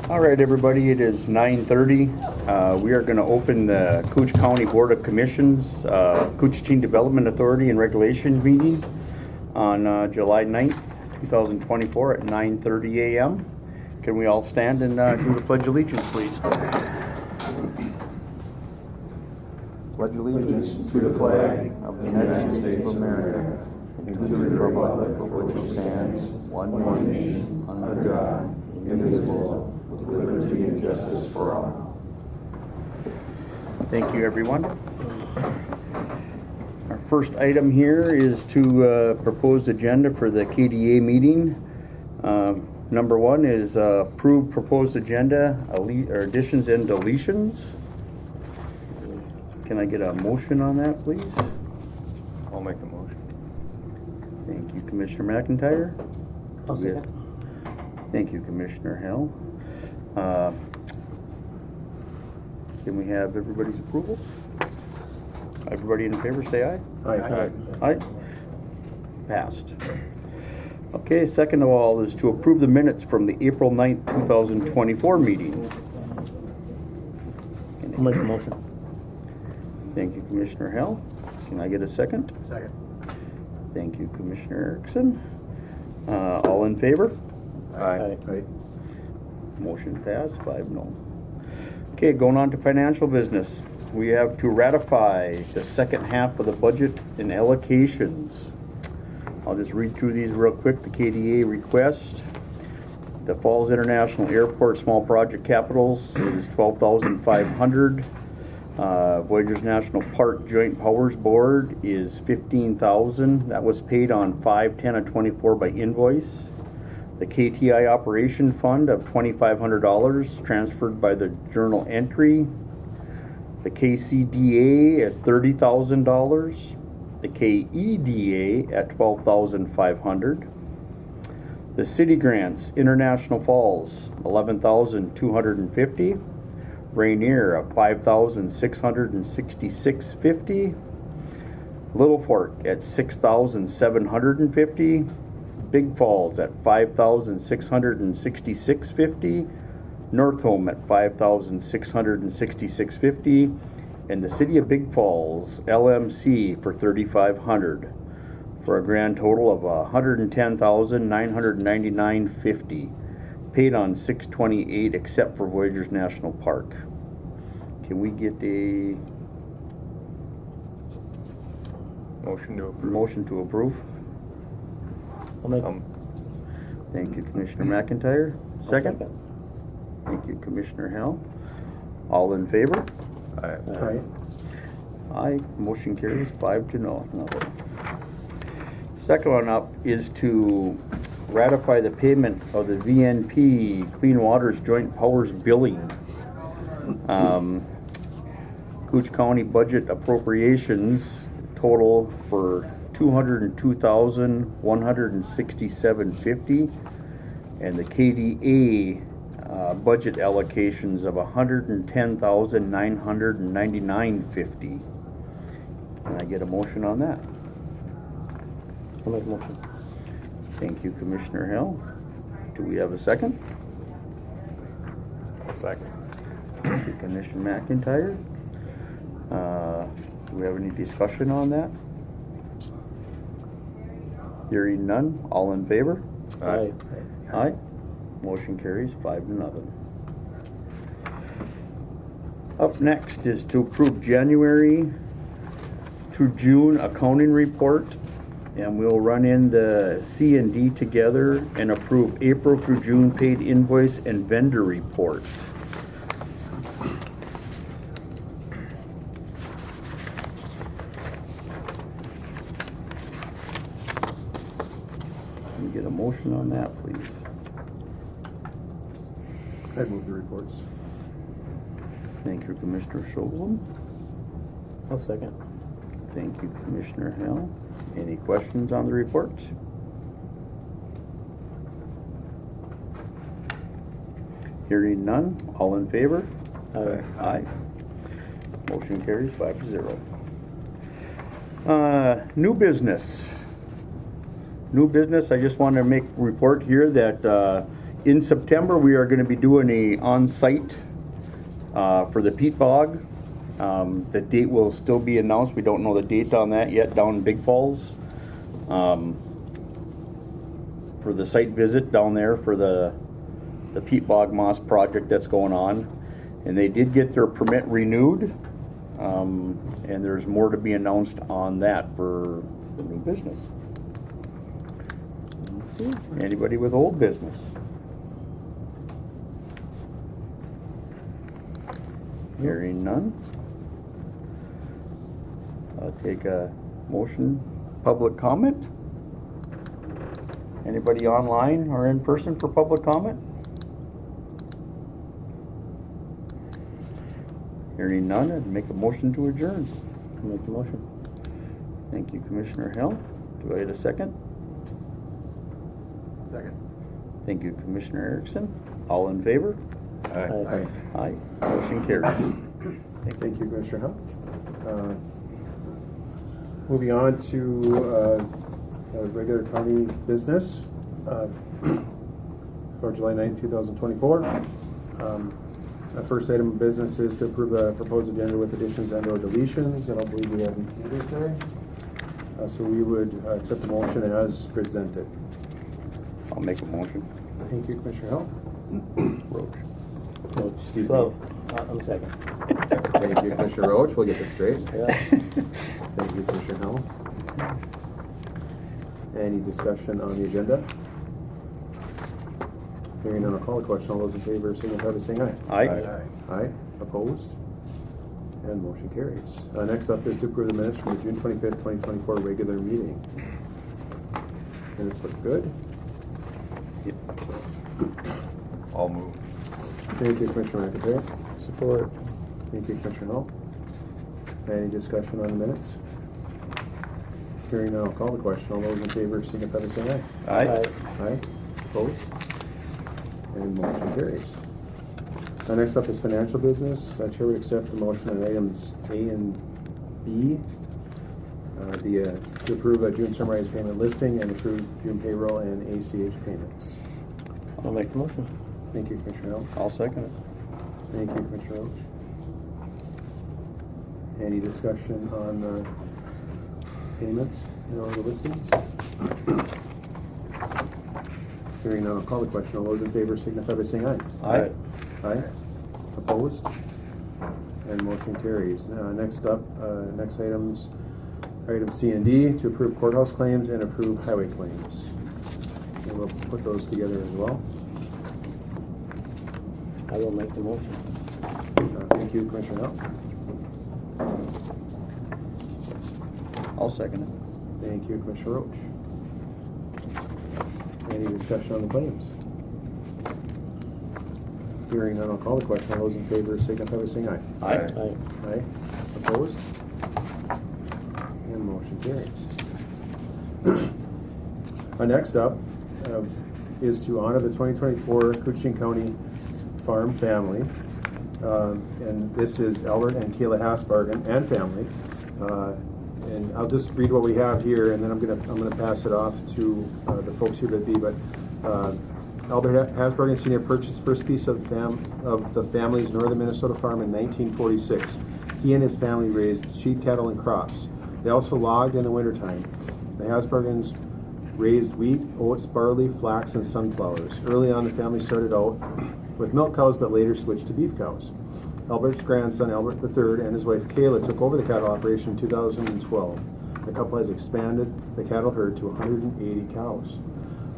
All right, everybody, it is 9:30. We are going to open the Cooch County Board of Commissions, Koochiching Development Authority and Regulation meeting on July 9th, 2024 at 9:30 a.m. Can we all stand and do the Pledge of Allegiance, please? Pledge allegiance to the flag of the United States of America and to the republic for which it stands, one nation, under God, indivisible, with liberty and justice for all. Thank you, everyone. Our first item here is to propose agenda for the KDA meeting. Number one is approve proposed agenda, additions and deletions. Can I get a motion on that, please? I'll make the motion. Thank you, Commissioner McIntyre. I'll second. Thank you, Commissioner Hill. Can we have everybody's approval? Everybody in favor, say aye. Aye. Aye. Passed. Okay, second of all is to approve the minutes from the April 9th, 2024 meeting. I'll make the motion. Thank you, Commissioner Hill. Can I get a second? Second. Thank you, Commissioner Erickson. All in favor? Aye. Motion passed, 5-0. Okay, going on to financial business. We have to ratify the second half of the budget and allocations. I'll just read through these real quick. The KDA request. The Falls International Airport Small Project Capitals is $12,500. Voyageurs National Park Joint Powers Board is $15,000. That was paid on 5/10/24 by invoice. The KTI Operation Fund of $2,500 transferred by the journal entry. The KCDA at $30,000. The KEDA at $12,500. The City Grants International Falls $11,250. Rainier at $5,666.50. Little Fork at $6,750. Big Falls at $5,666.50. North Home at $5,666.50. And the City of Big Falls LMC for $3,500 for a grand total of $110,999.50. Paid on 6/28 except for Voyageurs National Park. Can we get a Motion to approve. motion to approve? I'll make. Thank you, Commissioner McIntyre. I'll Second? Thank you, Commissioner Hill. All in favor? Aye. Aye. Motion carries 5-0. Second one up is to ratify the payment of the VNP Clean Waters Joint Powers billing. Cooch County budget appropriations total for $202,167.50, and the KDA budget allocations of $110,999.50. Can I get a motion on that? I'll make the motion. Thank you, Commissioner Hill. Do we have a second? I'll second. Thank you, Commissioner McIntyre. Do we have any discussion on that? Hearing none. All in favor? Aye. Aye. Motion carries 5-0. Up next is to approve January to June accounting report, and we'll run in the C and D together and approve April through June paid invoice and vendor report. Can we get a motion on that, please? I'd move the reports. Thank you, Commissioner Schoblem. I'll second. Thank you, Commissioner Hill. Any questions on the reports? Hearing none, all in favor? Aye. Aye. Motion carries 5-0. New business. New business, I just want to make a report here that in September, we are going to be doing a on-site for the peat bog. The date will still be announced. We don't know the date on that yet down in Big Falls. For the site visit down there for the peat bog moss project that's going on. And they did get their permit renewed. And there's more to be announced on that for the new business. Anybody with old business? Hearing none. I'll take a motion, public comment. Anybody online or in person for public comment? Hearing none, I'd make a motion to adjourn. I'll make the motion. Thank you, Commissioner Hill. Do I get a second? Second. Thank you, Commissioner Erickson. All in favor? Aye. Aye. Motion carries. Thank you, Commissioner Hunt. Moving on to regular county business for July 9, 2024. The first item of business is to approve the proposed agenda with additions and/or deletions. I don't believe we have any either today. So we would accept the motion as presented. I'll make a motion. Thank you, Commissioner Hill. Roach. Oh, Excuse me. well, I'm second. Thank you, Commissioner Roach. We'll get this straight. Yeah. Thank you, Commissioner Hill. Any discussion on the agenda? Hearing none, I'll call the question. All those in favor signify by saying aye. Aye. Aye. Opposed? And motion carries. Next up is to approve the minutes from the June 25th, 2024 regular meeting. Minutes look good. I'll move. Thank you, Commissioner McIntyre. Support. Thank you, Commissioner Hill. Any discussion on the minutes? Hearing none, I'll call the question. All those in favor signify by saying aye. Aye. Aye. Opposed? And motion carries. Next up is financial business. Chair would accept the motion on items A and B. To approve a June summarized payment listing and approve June payroll and ACH payments. I'll make the motion. Thank you, Commissioner Hill. I'll second it. Thank you, Commissioner Roach. Any discussion on the payments or the listings? Hearing none, I'll call the question. All those in favor signify by saying aye. Aye. Aye. Opposed? And motion carries. Next up, next items, item C and D, to approve courthouse claims and approve highway claims. And we'll put those together as well. I will make the motion. Thank you, Commissioner Hill. I'll second it. Thank you, Commissioner Roach. Any discussion on the claims? Hearing none, I'll call the question. All those in favor signify by saying aye. Aye. Aye. Aye. Opposed? And motion carries. Next up is to honor the 2024 Koochiching County Farm family. And this is Albert and Kayla Hasbargen and family. And I'll just read what we have here, and then I'm gonna pass it off to the folks here that be. But Albert Hasbargen Sr. purchased the first piece of the family's northern Minnesota farm in 1946. He and his family raised sheep, cattle, and crops. They also logged in the wintertime. The Hasbargens raised wheat, oats, barley, flax, and sunflowers. Early on, the family started out with milk cows, but later switched to beef cows. Albert's grandson, Albert III, and his wife Kayla took over the cattle operation in 2012. The couple has expanded the cattle herd to 180 cows.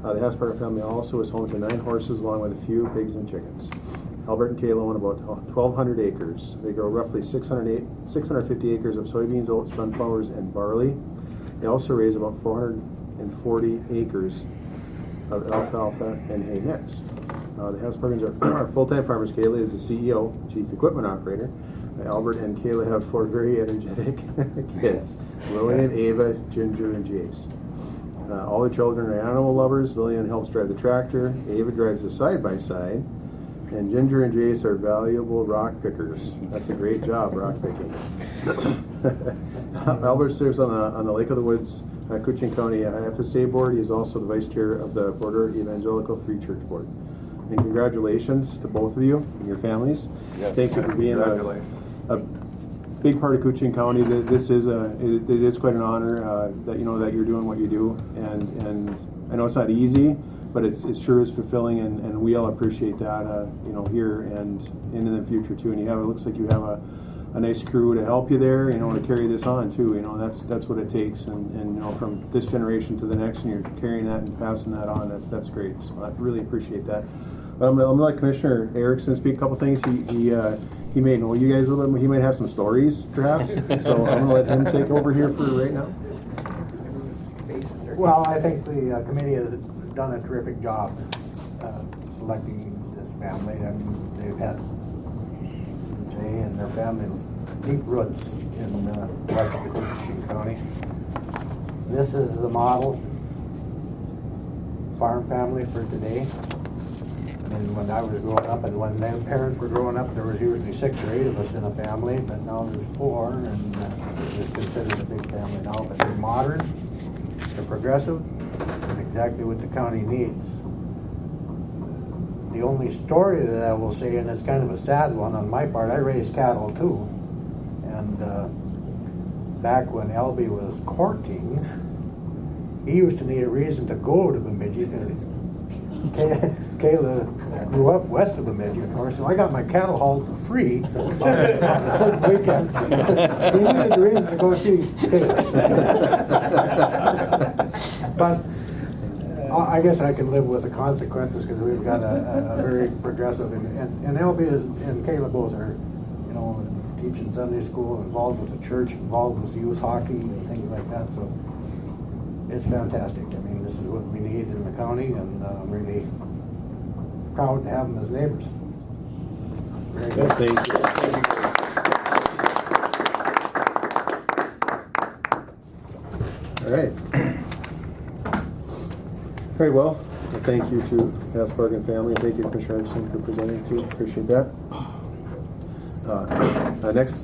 The Hasbargen family also is home to 9 horses, along with a few pigs and chickens. Albert and Kayla own about 1,200 acres. They grow roughly 650 acres of soybeans, oats, sunflowers, and barley. They also raise about 440 acres of alfalfa and hay mix. The Hasbargens are full-time farmers. Kayla is the CEO, Chief Equipment Operator. Albert and Kayla have 4 very energetic kids, Lillian and Ava, Ginger, and Jace. All the children are animal lovers. Lillian helps drive the tractor. Ava drives the side-by-side. And Ginger and Jace are valuable rock pickers. That's a great job, rock picking. Albert serves on the Lake of the Woods, Koochiching County FSA board. He is also the vice chair of the Border Evangelical Free Church Board. and congratulations to both of you and your families. Yes. Thank you for being Congratulations. a big part of Koochiching County. This is it is quite an honor that that you're doing what you do, and I know it's not easy, but it sure is fulfilling, and we all appreciate that here and in the future too. And it looks like you have a nice crew to help you there, to carry this on too. That's what it takes, and from this generation to the next, and you're carrying that and passing that on. That's great. So I really appreciate that. But I'm gonna let Commissioner Erickson speak a couple things. He may know you guys a little bit. He might have some stories, perhaps. So I'm gonna let him take over here for right now. Well, I think the committee has done a terrific job selecting this family. I mean, they've had they and their family deep roots in west of Koochiching County. This is the model farm family for today. And when I was growing up, and when my parents were growing up, there was usually 6 or 8 of us in a family, but now there's 4, and it's considered a big family now. But they're modern, they're progressive, and exactly what the county needs. The only story that I will say, and it's kind of a sad one on my part, I raised cattle too. And back when Albie was courting, he used to need a reason to go to Bemidji because Kayla grew up west of Bemidji, of course, so I got my cattle hauled for free on a certain weekend. He needed a reason to go see Kayla. But I guess I can live with the consequences because we've got a very progressive, and Albie and Kayla both are, teaching Sunday school, involved with the church, involved with youth hockey and things like that, so it's fantastic. I mean, this is what we need in the county, and I'm really proud to have them as neighbors. Very good. Yes, thank you. All right. Very well. Thank you to Aspargan family. Thank you, Commissioner Erickson, for presenting too. Appreciate that.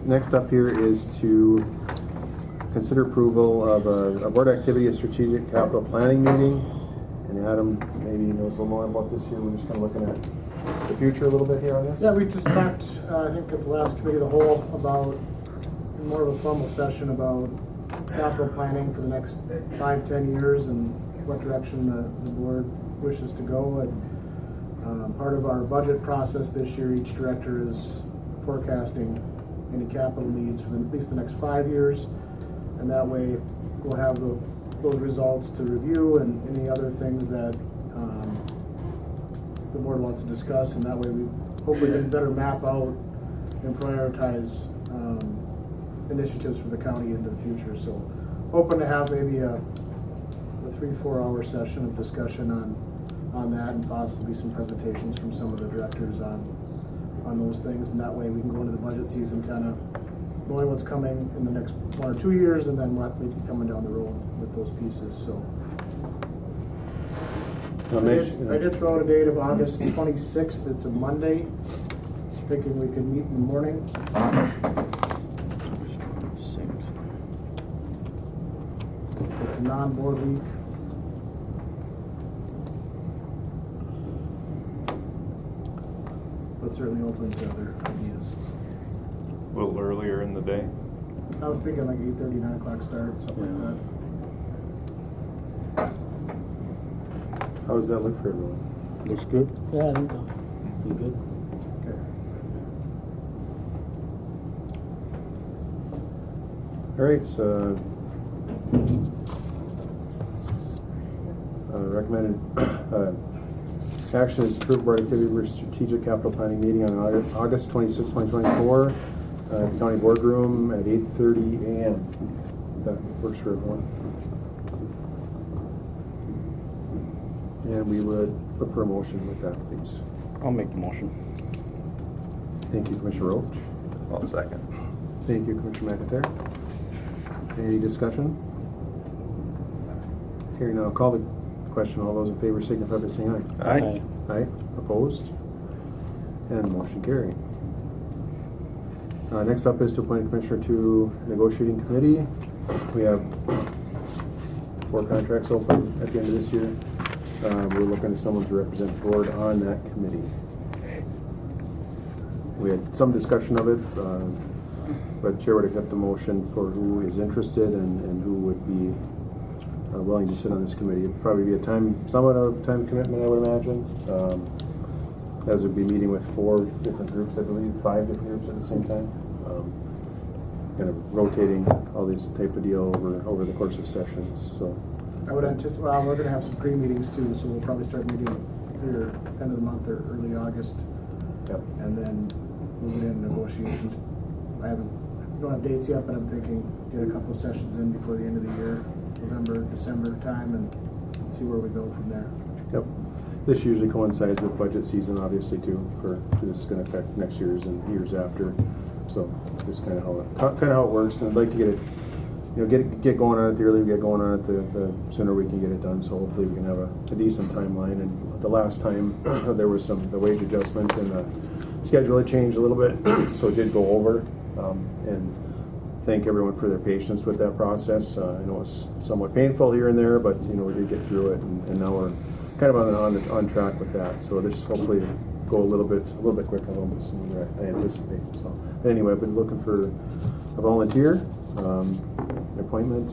Next up here is to consider approval of a board activity, a strategic capital planning meeting. And Adam maybe knows a little more about this here. We're just kind of looking at the future a little bit here on this. Yeah, we just talked, I think at the last committee of the whole, about more of a formal session about capital planning for the next 5-10 years and what direction the board wishes to go. And part of our budget process this year, each director is forecasting any capital needs for at least the next 5 years, and that way we'll have those results to review and any other things that the board wants to discuss, and that way we hopefully can better map out and prioritize initiatives for the county into the future. So hoping to have maybe a 3-4 hour session of discussion on that, and possibly some presentations from some of the directors on those things, and that way we can go into the budget season kind of knowing what's coming in the next 1 or 2 years, and then what may be coming down the road with those pieces. So I did throw out a date of August 26th. It's a Monday. Thinking we could meet in the morning. It's a non-board week. But certainly open to other ideas. A little earlier in the day. I was thinking like 8:30, 9 o'clock start, something like that. How does that look for everyone? Looks good. Yeah, I think so. Be good. Okay. All right, so recommended action is to approve board activity for strategic capital planning meeting on August 26, 2024 at the county boardroom at 8:30 a.m. If that works for everyone. And we would look for a motion with that, please. I'll make the motion. Thank you, Commissioner Roach. I'll second. Thank you, Commissioner McIntyre. Any discussion? Hearing none, I'll call the question. All those in favor signify by saying aye. Aye. Aye. Opposed? And motion carried. Next up is to appoint a commissioner to negotiating committee. We have 4 contracts open at the end of this year. we're looking for someone to represent the board on that committee. We had some discussion of it, but Chair would accept a motion for who is interested and who would be willing to sit on this committee. It'd probably be somewhat of a time commitment, I would imagine, as we'd be meeting with 4 different groups, I believe, 5 different groups at the same time, kind of rotating all this type of deal over the course of sessions. So I would anticipate, well, we're gonna have some pre-meetings too, so we'll probably start meeting here end of the month or early August. Yep. And then moving into negotiations. Don't have dates yet, but I'm thinking get a couple of sessions in before the end of the year, November, December time, and see where we go from there. Yep. This usually coincides with budget season, obviously, too, because this is going to affect next year's and years after. So just kind of how it works. And I'd like to get it, get going on it. The earlier we get going on it, the sooner we can get it done. So hopefully we can have a decent timeline. And the last time there was the wage adjustment and the schedule had changed a little bit, so it did go over. And thank everyone for their patience with that process. I know it's somewhat painful here and there, but we did get through it, and now we're kind of on track with that. So this hopefully go a little bit quicker, a little bit sooner, I anticipate. So anyway, I've been looking for a volunteer appointment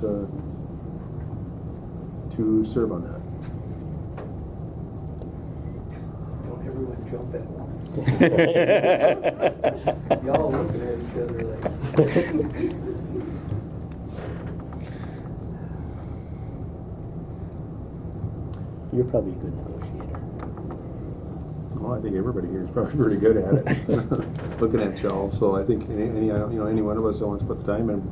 to serve on that. Don't everyone jump at once. Y'all looking at each other like. You're probably a good negotiator. Well, I think everybody here is probably pretty good at it. Looking at y'all, so I think any one of us that wants to put the time in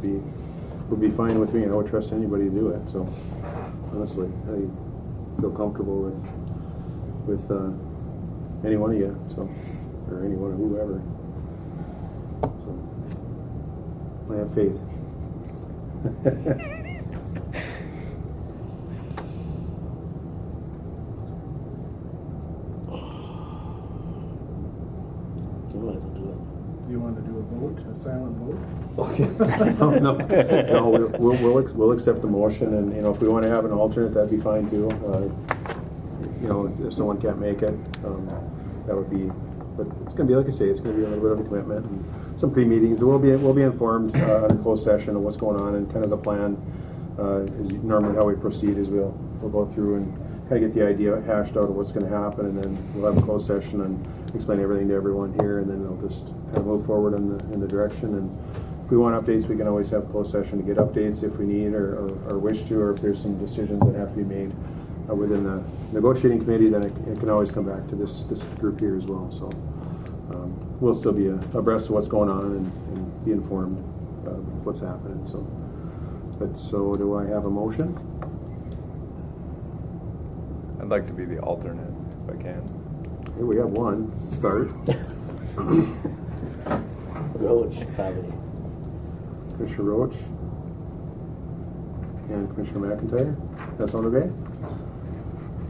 would be fine with me. I don't trust anybody to do it. So honestly, I feel comfortable with any one of you. So or any one of whoever. So I have faith. You might as well do it. You want to do a vote, a silent vote? Okay. No, we'll accept the motion, and if we want to have an alternate, that'd be fine too. If someone can't make it, that would be. But it's going to be, like I say, it's going to be a little bit of a commitment and some pre-meetings. We'll be informed in closed session of what's going on, and kind of the plan is normally how we proceed is we'll go through and kind of get the idea hashed out of what's going to happen, and then we'll have a closed session and explain everything to everyone here, and then they'll just kind of move forward in the direction. And if we want updates, we can always have a closed session to get updates if we need or wish to, or if there's some decisions that have to be made within the negotiating committee, then it can always come back to this group here as well. So we'll still be abreast of what's going on and be informed with what's happening. So do I have a motion? I'd like to be the alternate if I can. Here we have one start. Roach, probably. Commissioner Roach and Commissioner McIntyre. That sound okay?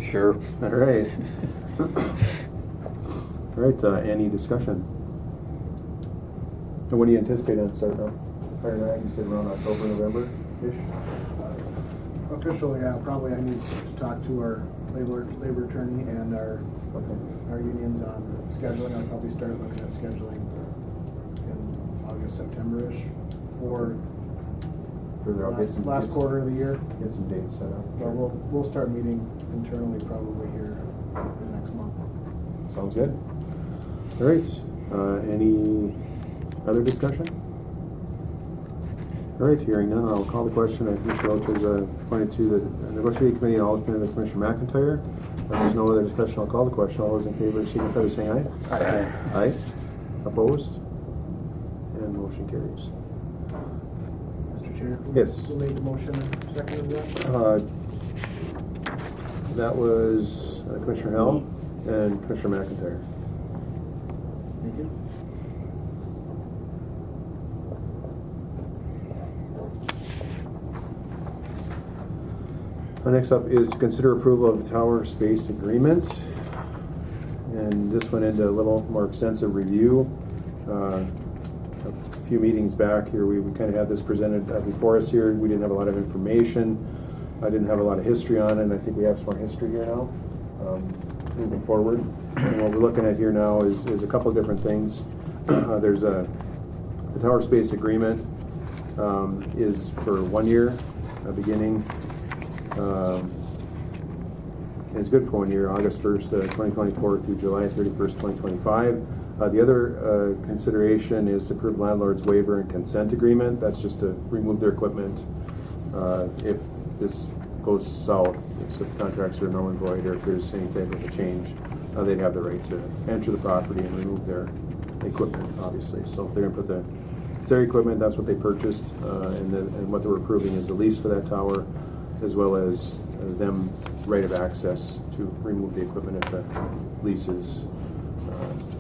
Sure. All right. All right. Any discussion? And when do you anticipate on start now? Fire night, you said around October, November-ish? Officially, yeah, probably I need to talk to our labor attorney and our unions on scheduling. I'll probably start looking at scheduling in August, September-ish for last quarter of the year. Get some dates set up. But we'll start meeting internally probably here in the next month. Sounds good. All right. Any other discussion? All right, hearing none, I'll call the question. Commissioner Roach is appointed to the negotiating committee and alternate of Commissioner McIntyre. If there's no other discussion, I'll call the question. All those in favor signify by saying aye. Aye. Aye. Opposed? And motion carries. Mr. Chair? Yes. Who made the motion and seconded that? That was Commissioner Helm and Commissioner McIntyre. Thank you. Next up is to consider approval of the tower space agreement. And this went into a little more extensive review. A few meetings back here, we kind of had this presented before us here. We didn't have a lot of information. I didn't have a lot of history on it, and I think we have some more history here now. moving forward. And what we're looking at here now is a couple of different things. There's the tower space agreement is for 1 year, beginning. It's good for 1 year, August 1st, 2024 through July 31st, 2025. The other consideration is to approve landlord's waiver and consent agreement. That's just to remove their equipment. If this goes south, if the contracts are null and void, or if there's any type of a change, they'd have the right to enter the property and remove their equipment, obviously. So if they're going to put it's their equipment, that's what they purchased, and what they're approving is the lease for that tower, as well as them right of access to remove the equipment if the lease is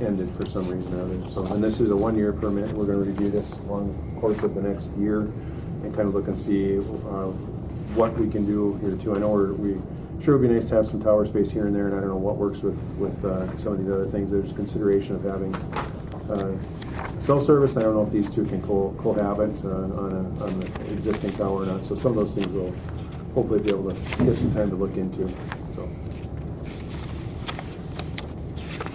ended for some reason or other. So, and this is a 1 year permit. We're going to review this along the course of the next year and kind of look and see what we can do here too. I know we sure would be nice to have some tower space here and there, and I don't know what works with some of these other things. There's consideration of having cell service. I don't know if these two can cohabit on the existing tower or not. So some of those things we'll hopefully be able to get some time to look into.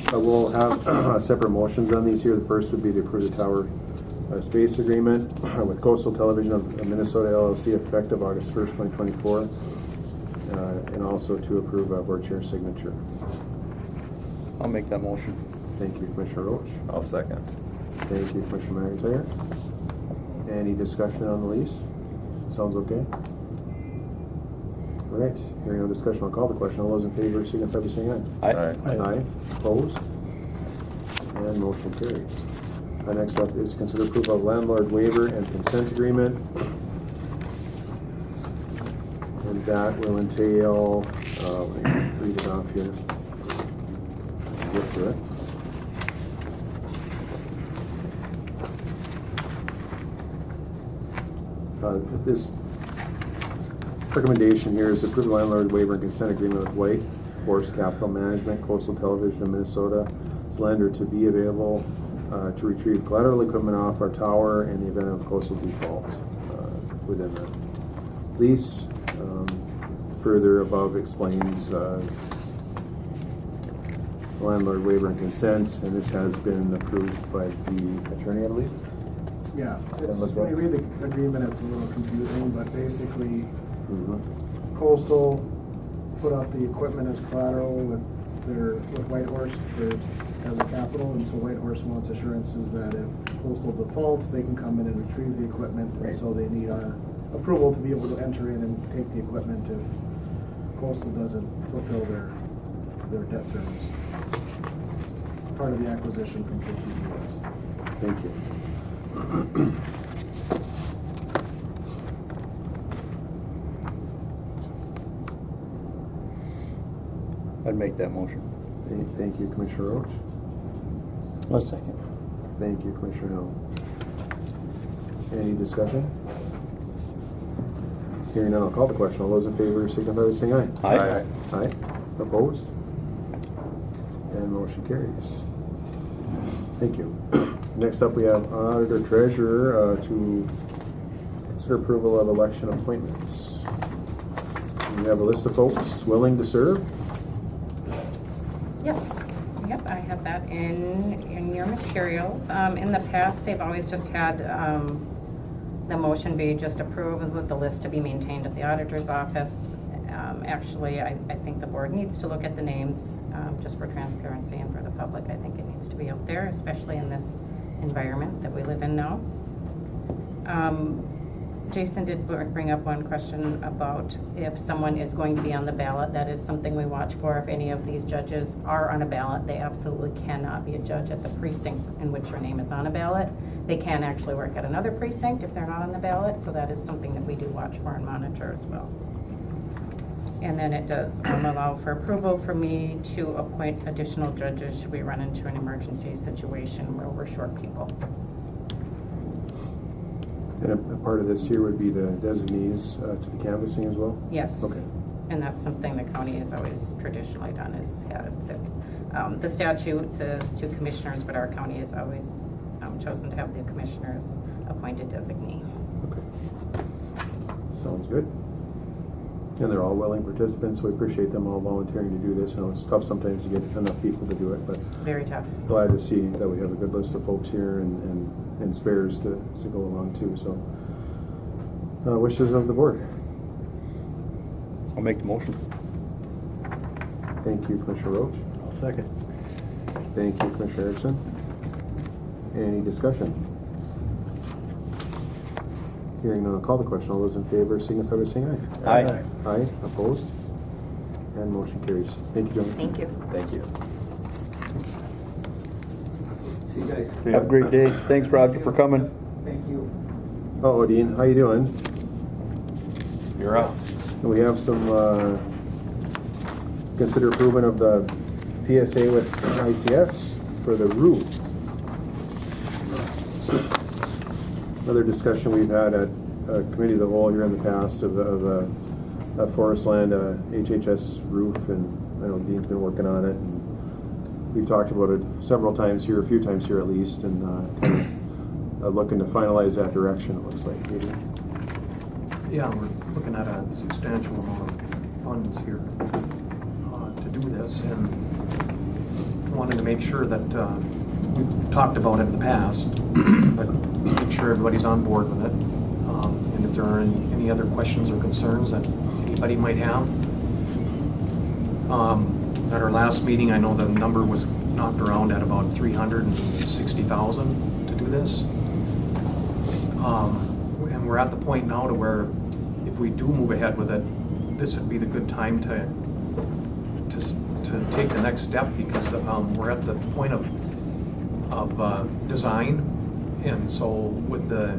So we'll have separate motions on these here. The first would be to approve the tower space agreement with Coastal Television of Minnesota LLC effective August 1st, 2024, and also to approve a board chair signature. I'll make that motion. Thank you, Commissioner Roach. I'll second. Thank you, Commissioner McIntyre. Any discussion on the lease? Sounds okay? All right, hearing no discussion, I'll call the question. All those in favor signify by saying aye. Aye. Aye. Opposed? And motion carries. Next up is consider approval of landlord waiver and consent agreement. And that will entail, let me read it off here. Get to it. This recommendation here is to approve the landlord waiver and consent agreement with White Horse Capital Management, Coastal Television of Minnesota, as lender to be available to retrieve collateral equipment off our tower in the event of coastal default within the lease. Further above explains landlord waiver and consent, and this has been approved by the attorney, I believe. Yeah, when you read the agreement, it's a little confusing, but basically Coastal put out the equipment as collateral with White Horse as a capital, and so White Horse wants assurances that if Coastal defaults, they can come in and retrieve the equipment, and so they need our approval to be able to enter in and take the equipment if Coastal doesn't fulfill their debt service. Part of the acquisition from KDA. Thank you. I'd make that motion. Thank you, Commissioner Roach. I'll second. Thank you, Commissioner Hill. Any discussion? Hearing none, I'll call the question. All those in favor signify by saying aye. Aye. Aye. Opposed? And motion carries. Thank you. Next up, we have Auditor Treasurer to consider approval of election appointments. We have a list of folks willing to serve. Yes, yep, I have that in your materials. In the past, they've always just had the motion be just approved with the list to be maintained at the auditor's office. Actually, I think the board needs to look at the names just for transparency and for the public. I think it needs to be out there, especially in this environment that we live in now. Jason did bring up one question about if someone is going to be on the ballot. That is something we watch for. If any of these judges are on a ballot, they absolutely cannot be a judge at the precinct in which your name is on a ballot. They can actually work at another precinct if they're not on the ballot, so that is something that we do watch for and monitor as well. And then it does allow for approval for me to appoint additional judges should we run into an emergency situation where we're short people. And a part of this here would be the designees to the canvassing as well? Yes. Okay. And that's something the county has always traditionally done, is had the statute says 2 commissioners, but our county has always chosen to have the commissioners appointed designee. Okay. Sounds good. And they're all willing participants, so we appreciate them all volunteering to do this. You know, it's tough sometimes to get enough people to do it, but Very tough. glad to see that we have a good list of folks here and spares to go along too. So, wishes of the board. I'll make the motion. Thank you, Commissioner Roach. I'll second. Thank you, Commissioner Erickson. Any discussion? Hearing none, I'll call the question. All those in favor signify by saying aye. Aye. Aye, opposed? And motion carries. Thank you, gentlemen. Thank you. Thank you. See you guys. Have a great day. Thanks, Roger, for coming. Thank you. Oh, Dean, how you doing? You're up. We have some, consider improvement of the PSA with ICS for the roof. Another discussion we've had at committee of the whole here in the past of the forest land HHS roof, and I know Dean's been working on it. And we've talked about it several times here, a few times here at least, and kind of looking to finalize that direction, it looks like. Maybe. Yeah, we're looking at a substantial amount of funds here to do this, and wanted to make sure that we've talked about it in the past, but make sure everybody's on board with it. And if there are any other questions or concerns that anybody might have. At our last meeting, I know the number was knocked around at about $360,000 to do this. And we're at the point now to where if we do move ahead with it, this would be the good time to take the next step, because we're at the point of design, and so with the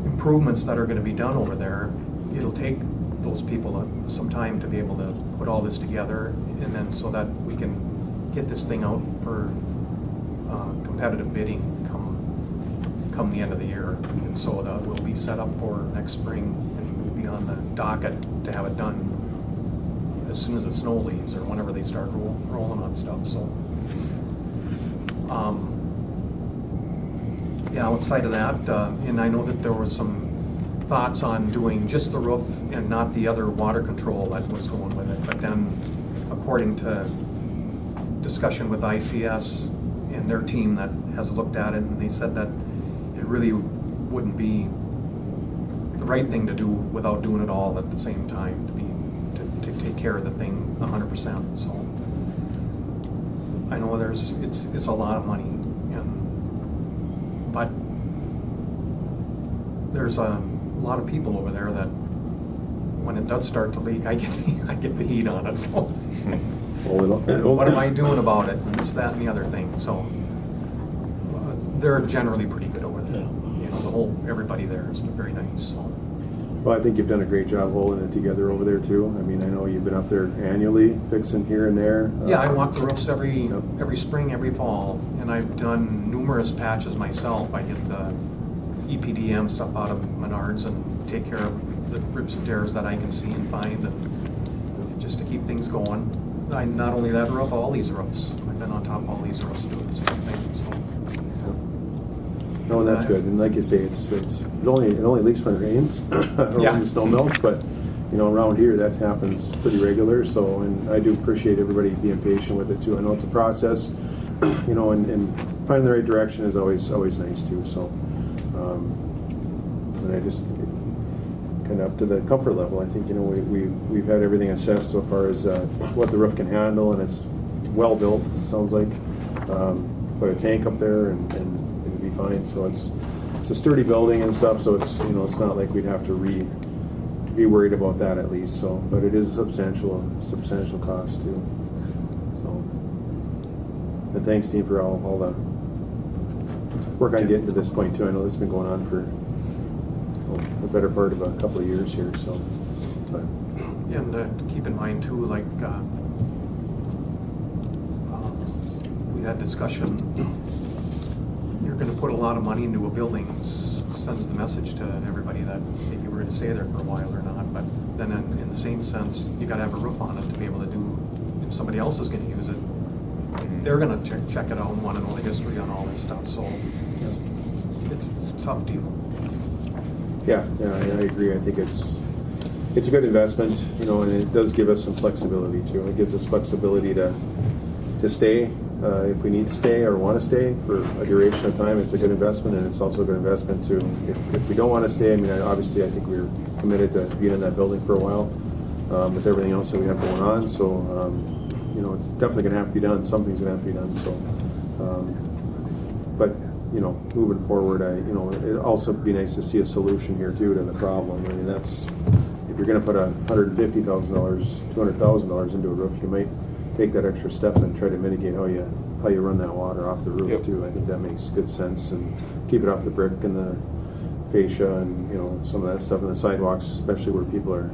improvements that are going to be done over there, it'll take those people some time to be able to put all this together, and then so that we can get this thing out for competitive bidding come the end of the year, and so that we'll be set up for next spring, and we'll be on the docket to have it done as soon as the snow leaves or whenever they start rolling on stuff. So yeah, outside of that, and I know that there was some thoughts on doing just the roof and not the other water control that was going with it, but then according to discussion with ICS and their team that has looked at it, and they said that it really wouldn't be the right thing to do without doing it all at the same time, to take care of the thing 100%. So I know it's a lot of money, but there's a lot of people over there that when it does start to leak, I get the heat on it. So what am I doing about it? And it's that and the other thing. So they're generally pretty good over there. You know, everybody there is very nice. So. Well, I think you've done a great job holding it together over there too. I mean, I know you've been up there annually fixing here and there. Yeah, I walk the roofs every spring, every fall, and I've done numerous patches myself. I get the EPDM stuff out of Menards and take care of the rips and tears that I can see and find, and just to keep things going. Not only that roof, all these roofs. I've been on top of all these roofs doing the same thing. So. No, and that's good. And like you say, it only leaks when it rains or when the snow melts. But you know, around here that happens pretty regular. So, and I do appreciate everybody being patient with it too. I know it's a process, you know, and finding the right direction is always nice too. So, and I just kind of up to the comfort level. I think, you know, we've had everything assessed so far as what the roof can handle, and it's well built. It sounds like put a tank up there and it'll be fine. So it's a sturdy building and stuff. So it's, you know, it's not like we'd have to be worried about that at least. So, but it is a substantial cost too. So, and thanks, Steve, for all the work on getting to this point too. I know this has been going on for the better part of a couple of years here. So, but. And to keep in mind too, like we had discussion. You're going to put a lot of money into a building. Sends the message to everybody that maybe we're going to stay there for a while or not. But then, in the same sense, you got to have a roof on it to be able to do. If somebody else is going to use it, they're going to check it out and want to know the history on all this stuff. So it's a tough deal. Yeah, I agree. I think it's it's a good investment, you know, and it does give us some flexibility too. It gives us flexibility to stay if we need to stay or want to stay for a duration of time. It's a good investment, and it's also a good investment to if we don't want to stay. I mean, obviously, I think we're committed to being in that building for a while with everything else that we have going on. So, you know, it's definitely going to have to be done. Something's going to have to be done. So, but you know, moving forward, you know, it'd also be nice to see a solution here too to the problem. I mean, that's if you're going to put $150,000, $200,000 into a roof, you might take that extra step and try to mitigate how you run that water off the roof. Yep. too. I think that makes good sense, and keep it off the brick and the fascia and, you know, some of that stuff, and the sidewalks, especially where people are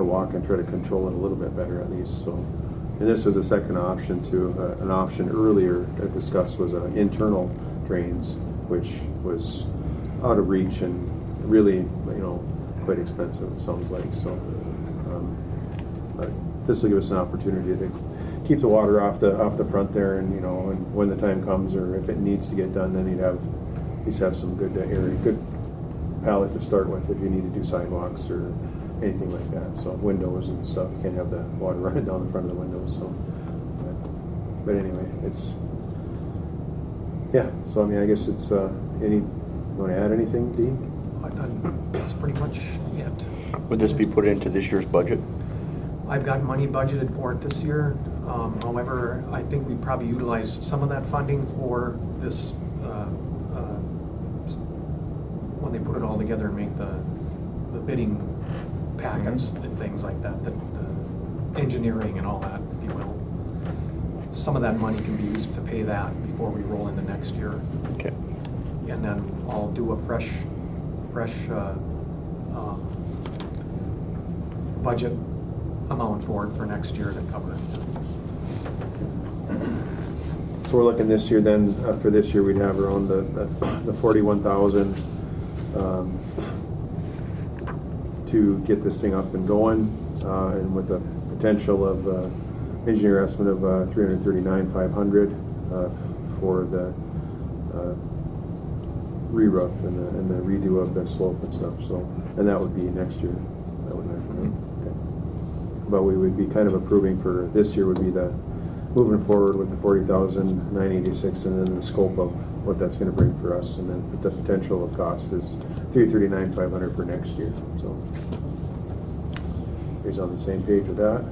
walking, try to control it a little bit better at least. So, and this was a second option too. An option earlier discussed was internal drains, which was out of reach and really, you know, quite expensive, it sounds like. So, but this will give us an opportunity to keep the water off the front there, and, you know, and when the time comes, or if it needs to get done, then you'd have at least have some good area, good palette to start with if you need to do sidewalks or anything like that. So windows and stuff, you can't have the water running down the front of the windows. So, but anyway, it's yeah. So I mean, I guess it's any. You want to add anything, Dean? That's pretty much it. Would this be put into this year's budget? I've got money budgeted for it this year. However, I think we probably utilize some of that funding for this when they put it all together and make the bidding packets and things like that, the engineering and all that, if you will. Some of that money can be used to pay that before we roll into next year. Okay. And then I'll do a fresh budget amount for it for next year to cover it. So we're looking this year. Then for this year, we'd have around the 41,000 to get this thing up and going, and with a potential of engineer estimate of 339,500 for the re-roof and the redo of the slope and stuff. So, and that would be next year. That would okay. But we would be kind of approving for this year would be the moving forward with the 40,986, and then the scope of what that's going to bring for us, and then the potential of cost is 339,500 for next year. So, he's on the same page with that.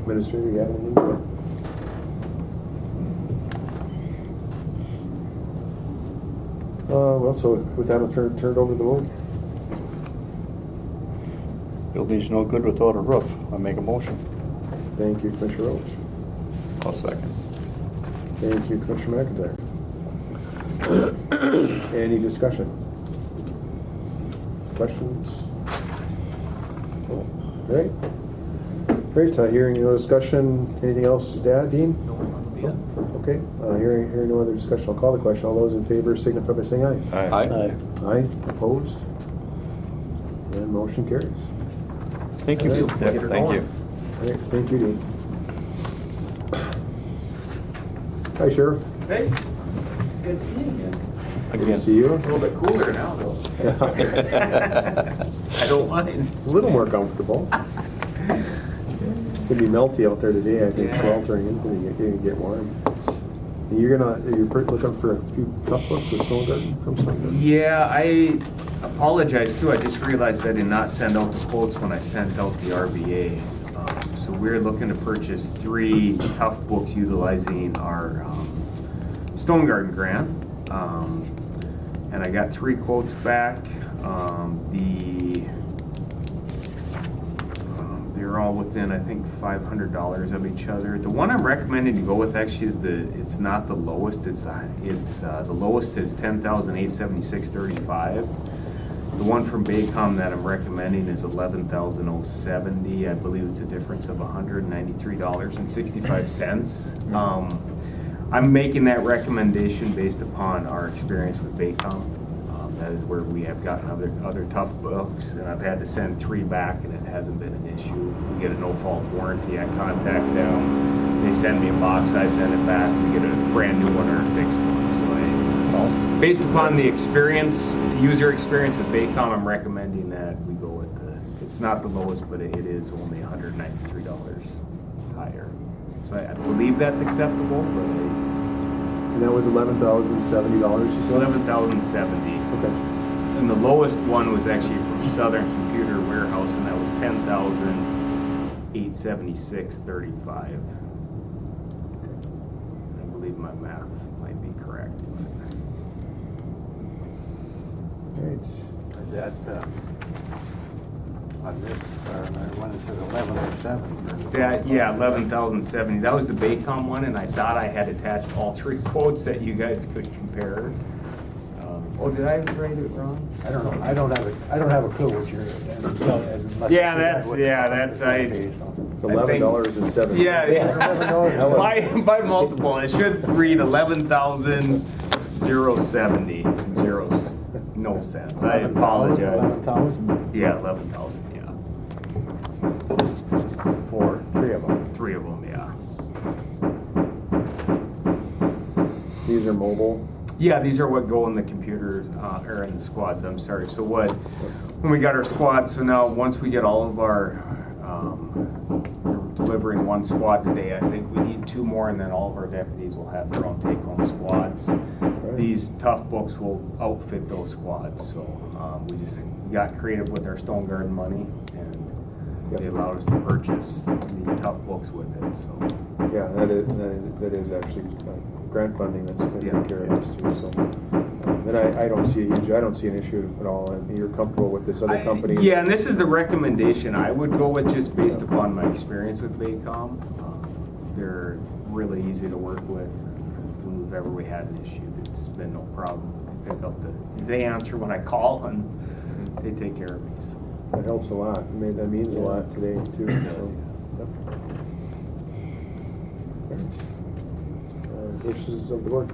Administrator, you have anything? Well, so with that, I'll turn it over to the vote. Building's no good without a roof. I make a motion. Thank you, Commissioner Roach. I'll second. Thank you, Commissioner McIntyre. Any discussion? Questions? All right. Great. Hearing no discussion. Anything else to add, Dean? No, yeah. Okay. Hearing no other discussion, I'll call the question. All those in favor signify by saying aye. Aye. Aye. Opposed? And motion carries. Thank you. All right. Get her Thank going. you. All right. Thank you, Dean. Hi, Sheriff. Hey, good to see you again. Good to see you. A little bit cooler now, though. I don't mind. A little more comfortable. It's gonna be melty out there today. I think Yeah. sweltering is gonna get warm. And you're looking for a few tough books with Snow Garden from Snow Garden? Yeah, I apologize too. I just realized I did not send out the quotes when I sent out the RBA. So we're looking to purchase 3 tough books utilizing our Stone Garden grant. And I got 3 quotes back. They're all within, I think, $500 of each other. The one I'm recommending to go with actually is it's not the lowest. The lowest is $10,876.35. The one from Baycom that I'm recommending is $11,070. I believe it's a difference of $193.65. I'm making that recommendation based upon our experience with Baycom. That is where we have gotten other tough books, and I've had to send 3 back, and it hasn't been an issue. We get a no-fault warranty. I contact them. They send me a box. I send it back. We get a brand new one or a fixed one. So Based upon the experience, user experience with Baycom, I'm recommending that we go with it's not the lowest, but it is only $193 higher. So I believe that's acceptable, but And that was $11,070, you said? $11,070. Okay. And the lowest one was actually from Southern Computer Warehouse, and that was $10,876.35. I believe my math might be correct. Great. Is that, on this, one that says 11 or 7? Yeah, 11,070. That was the Baycom one, and I thought I had attached all three quotes that you guys could compare. Did I write it wrong? I don't know, I don't have a clue what you're. Yeah, that's It's $11.07. Yeah, by multiple, it should read 11,070. No cents. I apologize. 11,000? Yeah, 11,000. Yeah, For 3 of them. 3 of them. Yeah. These are mobile. Yeah, these are what go in the computers, or in the squads, I'm sorry. So when we got our squads, so now once we get all of our, we're delivering 1 squad today, I think we need 2 more, and then all of our deputies will have their own take-home squads. These tough books will outfit those squads, so we just got creative with our Stone Garden money, and they allowed us to purchase the tough books with it, so. Yeah, that is actually grant funding that's going to take care of this too, so. And I don't see an issue at all, and you're comfortable with this other company? Yeah, and this is the recommendation I would go with, just based upon my experience with Baycom. They're really easy to work with. Whenever we had an issue, it's been no problem. They answer when I call, and they take care of me. So. That helps a lot. I mean, that means a lot today too. So. Wishes of the board.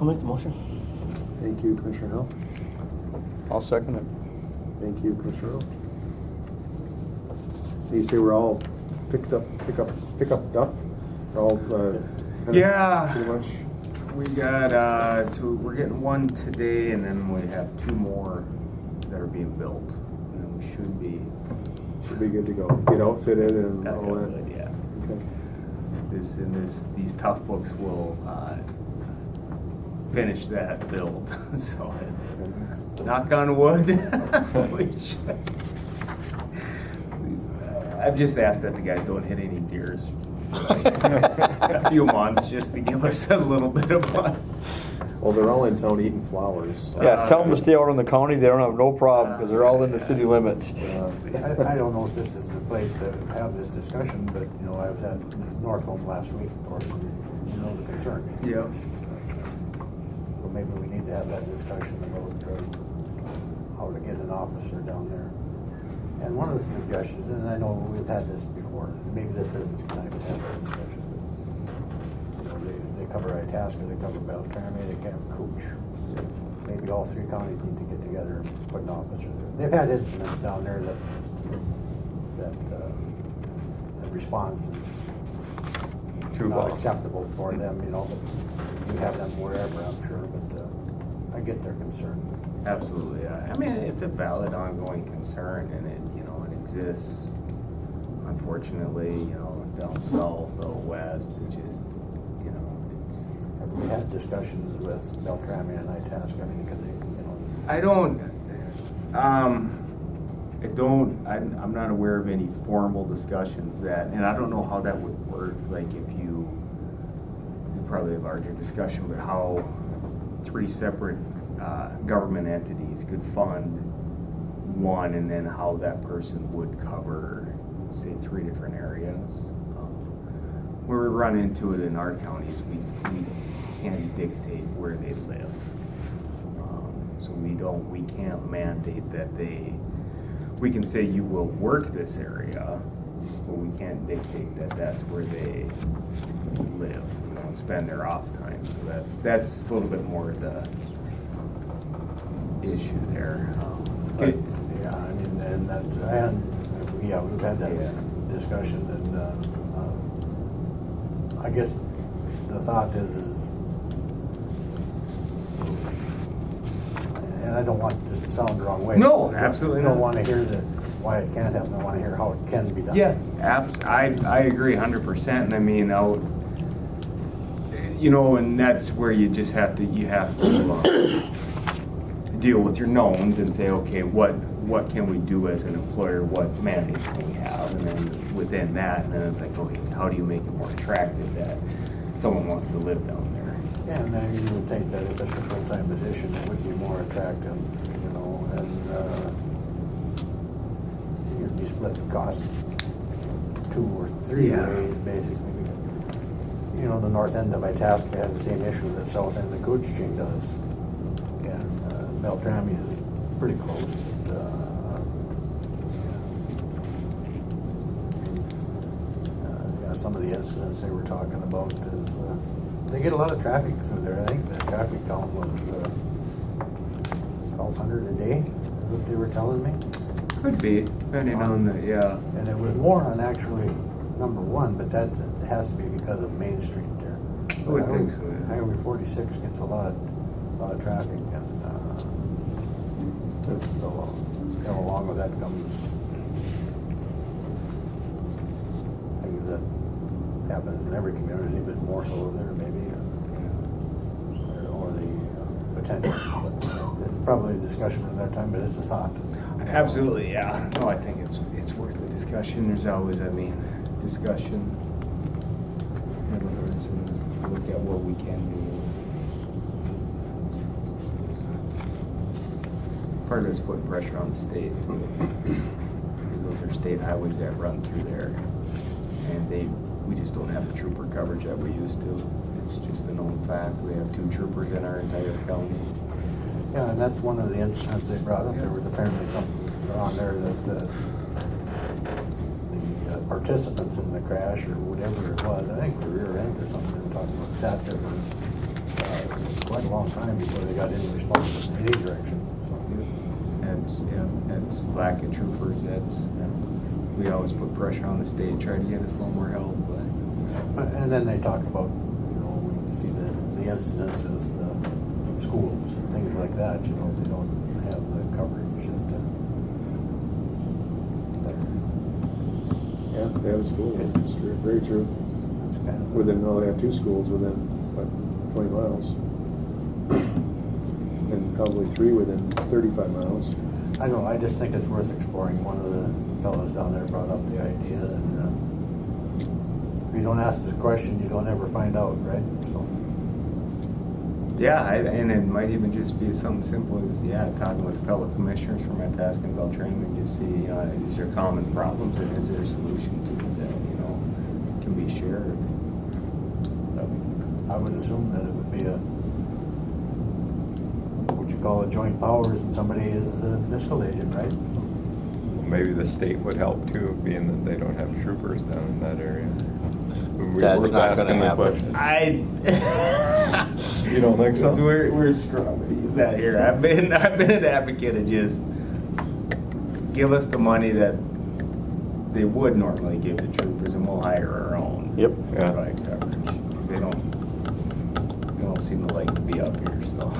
I'll make the motion. Thank you, Commissioner Hill. I'll second it. Thank you, Commissioner Hill. You say we're all picked up? We're all Yeah. pretty much. We got, so we're getting 1 today, and then we have 2 more that are being built. And then we should be good to go. Get outfitted and all that. good, yeah. Okay. These tough books will finish that build. So, knock on wood. Which, I've just asked that the guys don't hit any deers for like a few months, just to give us a little bit of fun. Well, they're all in town eating flowers. So. Yeah, tell them to stay out in the county, they don't have no problem, because they're all in the city limits. I don't know if this is the place to have this discussion, but, you know, I was at Northland last week, of course, and you know the concern. Yeah. So maybe we need to have that discussion about how to get an officer down there. And one of the suggestions, and I know we've had this before, maybe this isn't the time to have that discussion, but, you know, they cover Itasca, they cover Beltrami, they cover Cooch. Maybe all 3 counties need to get together and put an officer there. They've had incidents down there that the response is not acceptable for them, you know, but you have them wherever, I'm sure, but I get their concern. Absolutely, yeah. I mean, it's a valid ongoing concern, and it exists. Unfortunately, down south or west, it just, it's. Have we had discussions with Beltrami and Itasca? I mean, because I'm not aware of any formal discussions and I don't know how that would work. Like, if you probably a larger discussion, but how 3 separate government entities could fund one, and then how that person would cover, say, 3 different areas. Where we run into it in our counties, we can't dictate where they live. So we can't mandate that we can say you will work this area, but we can't dictate that that's where they live, and spend their off time. So that's a little bit more the issue there. Yeah, I mean, and we've had that discussion, and I guess the thought is and I don't want this to sound the wrong way. No, absolutely I don't not. want to hear why it can't happen. I want to hear how it can be done. Yeah, I agree 100%, and I mean, you know, and that's where you just have to, deal with your knowns and say, okay, what can we do as an employer, what mandates can we have, and then within that, and then it's like, okay, how do you make it more attractive that someone wants to live down there? Yeah, and then you would think that if it's a full-time position, it would be more attractive, you know, and you'd be split the cost 2 or 3 Yeah. ways, basically. You know, the north end of Itasca has the same issue that south end of Koochiching does. And Beltrami is pretty close. But, yeah, some of the incidents they were talking about is, they get a lot of traffic through there. I think the traffic count was 1,200 a day, is what they were telling me. Could be, depending on the, yeah. And it was more on actually number 1, but that has to be because of Main Street there. I would think so, yeah. Highway 46 gets a lot of traffic, and so you know, along with that comes things that happen in every community, but more so there maybe, or the potential. But it's probably a discussion at that time, but it's a thought. Absolutely, yeah. No, I think it's worth the discussion. There's always, I mean, discussion. And to look at what we can do. Part of it's putting pressure on the state too, because those are state highways that run through there, and we just don't have the trooper coverage that we used to. It's just a known fact. We have 2 troopers in our entire county. Yeah, and that's one of the incidents they brought up. There was apparently something on there that the participants in the crash or whatever it was, I think the rear end or something, they were talking about, sat there for quite a long time before they got any response in any direction. So. That's lack of troopers. We always put pressure on the state, try to get us a little more help. But And then they talked about, you know, we see the incidents of schools and things like that, you know, they don't have the coverage. Yeah, they have a school, it's true, very true. That's kind of They have 2 schools within, what, 20 miles. And probably 3 within 35 miles. I don't know, I just think it's worth exploring. One of the fellows down there brought up the idea that if you don't ask the question, you don't ever find out, right? So, yeah, and it might even just be something simple as, talking with fellow commissioners from Itasca and Beltrami and just see, is there common problems and is there a solution to it that, can be shared? I would assume that it would be what you call a joint powers, and somebody is the fiscal agent, right? So, Maybe the state would help too, being that they don't have troopers down in that area. That's We're not gonna asking the happen. question. You don't think so? We're scrubby that here. I've been an advocate of just give us the money that they would normally give the troopers, and we'll hire our own. Yep. Yeah. Provide coverage, 'cause they don't seem to like to be up here, so.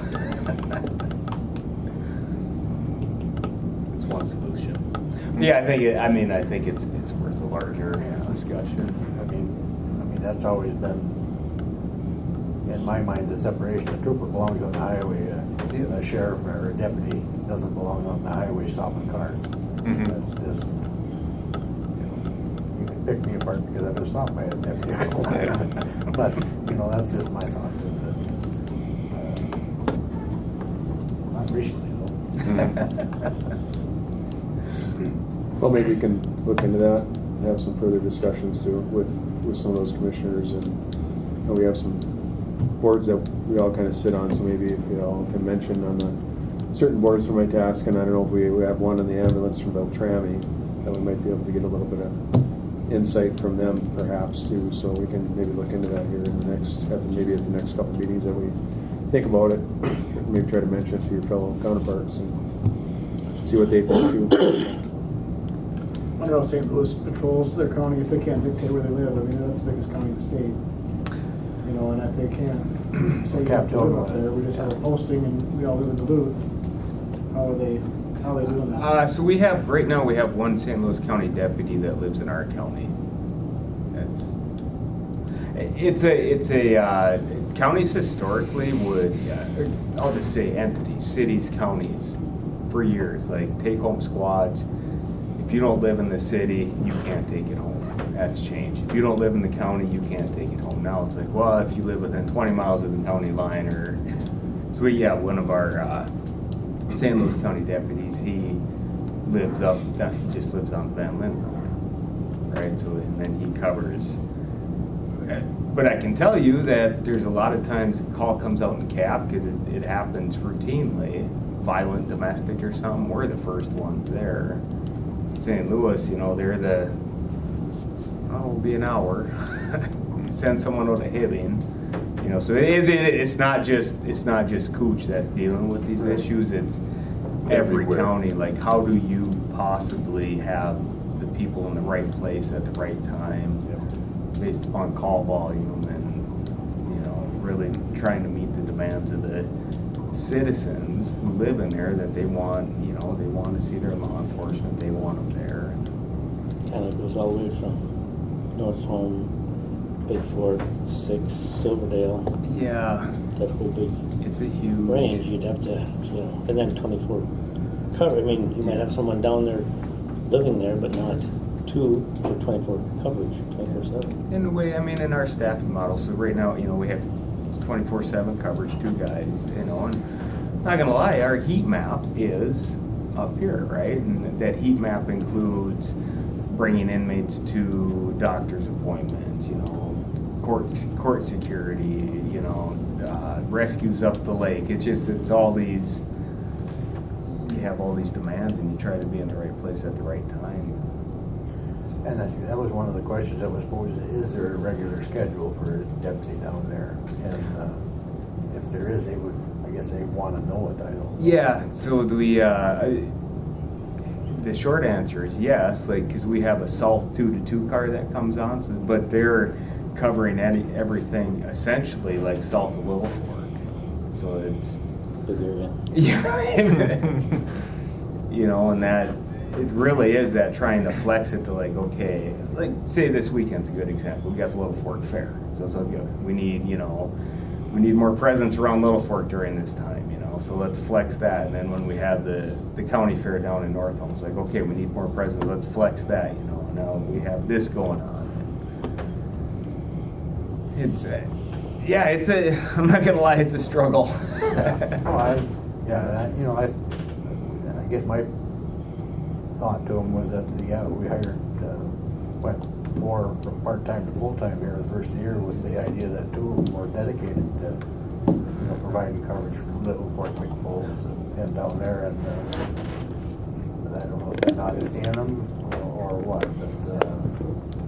It's one solution. Yeah, I think it's worth a larger discussion. I mean, that's always been, in my mind, the separation. A trooper belongs on the highway. A sheriff or a deputy doesn't belong on the highway stopping cars. Mhm. That's just, you can pick me apart because I've been stopped by a deputy. But, that's just my thought. Not recently, though. Well, maybe we can look into that and have some further discussions too with some of those commissioners, and we have some boards that we all kind of sit on, so maybe if you all can mention on the certain boards from my task, and I don't know if we have one on the ambulance from Beltrami, that we might be able to get a little bit of insight from them perhaps too, so we can maybe look into that here in the next, maybe at the next couple of meetings that we think about it. Maybe try to mention it to your fellow counterparts and see what they think too. I know St. Louis patrols their county if they can't dictate where they live. I mean, that's the biggest county in the state. And if they can't say you have to live out there, we just have a posting and we all live in Duluth. How are they doing that? So we have, right now, we have one St. Louis County deputy that lives in our county. Counties historically would, I'll just say entities, cities, counties, for years, like take-home squads. If you don't live in the city, you can't take it home. That's changed. If you don't live in the county, you can't take it home. Now it's like, well, if you live within 20 miles of the county line, or so we have one of our St. Louis County deputies. He just lives on Van Linen, right? So and then he covers. But I can tell you that there's a lot of times a call comes out in CAP because it happens routinely, violent domestic or something. We're the first ones there. St. Louis, they're the, it'll be an hour. Send someone out to Hibbing. So it's not just Cooch that's dealing with these issues. It's every Everywhere. county. Like, how do you possibly have the people in the right place at the right time, based upon call volume, and really trying to meet the demands of the citizens who live in there, that they want to see their law enforcement. They want them there. Kind of goes all the way from North Home, Big Fort, 6, Silverdale, Yeah, that whole big it's a huge range. You'd have to, and then 24 cover. I mean, you might have someone down there living there, but not two for 24 coverage, 24/7. In a way, in our staffing model, so right now, we have 24/7 coverage, 2 guys, and not gonna lie, our heat map is up here, right? And that heat map includes bringing inmates to doctor's appointments, court security, rescues up the lake. It's all these, you have all these demands and you try to be in the right place at the right time. And I think that was one of the questions that was posed, is there a regular schedule for a deputy down there? And if there is, they want to know it, I don't know. Yeah, so the short answer is yes, because we have a South 2-2 car that comes on, but they're covering everything essentially like south of Little Fork. So it's, Big area. and that, it really is that trying to flex it to okay, say this weekend's a good example. We got the Little Fork Fair, so it's all good. We need more presence around Little Fork during this time, so let's flex that. And then when we have the county fair down in North Home, it's like, okay, we need more presence, let's flex that, now we have this going on. I'm not gonna lie, it's a struggle. I guess my thought to him was that, we hired, went from part-time to full-time here the first year with the idea that 2 of them were dedicated to, providing coverage from Little Fork, McFalls, and down there, and I don't know if they're not seeing them or what,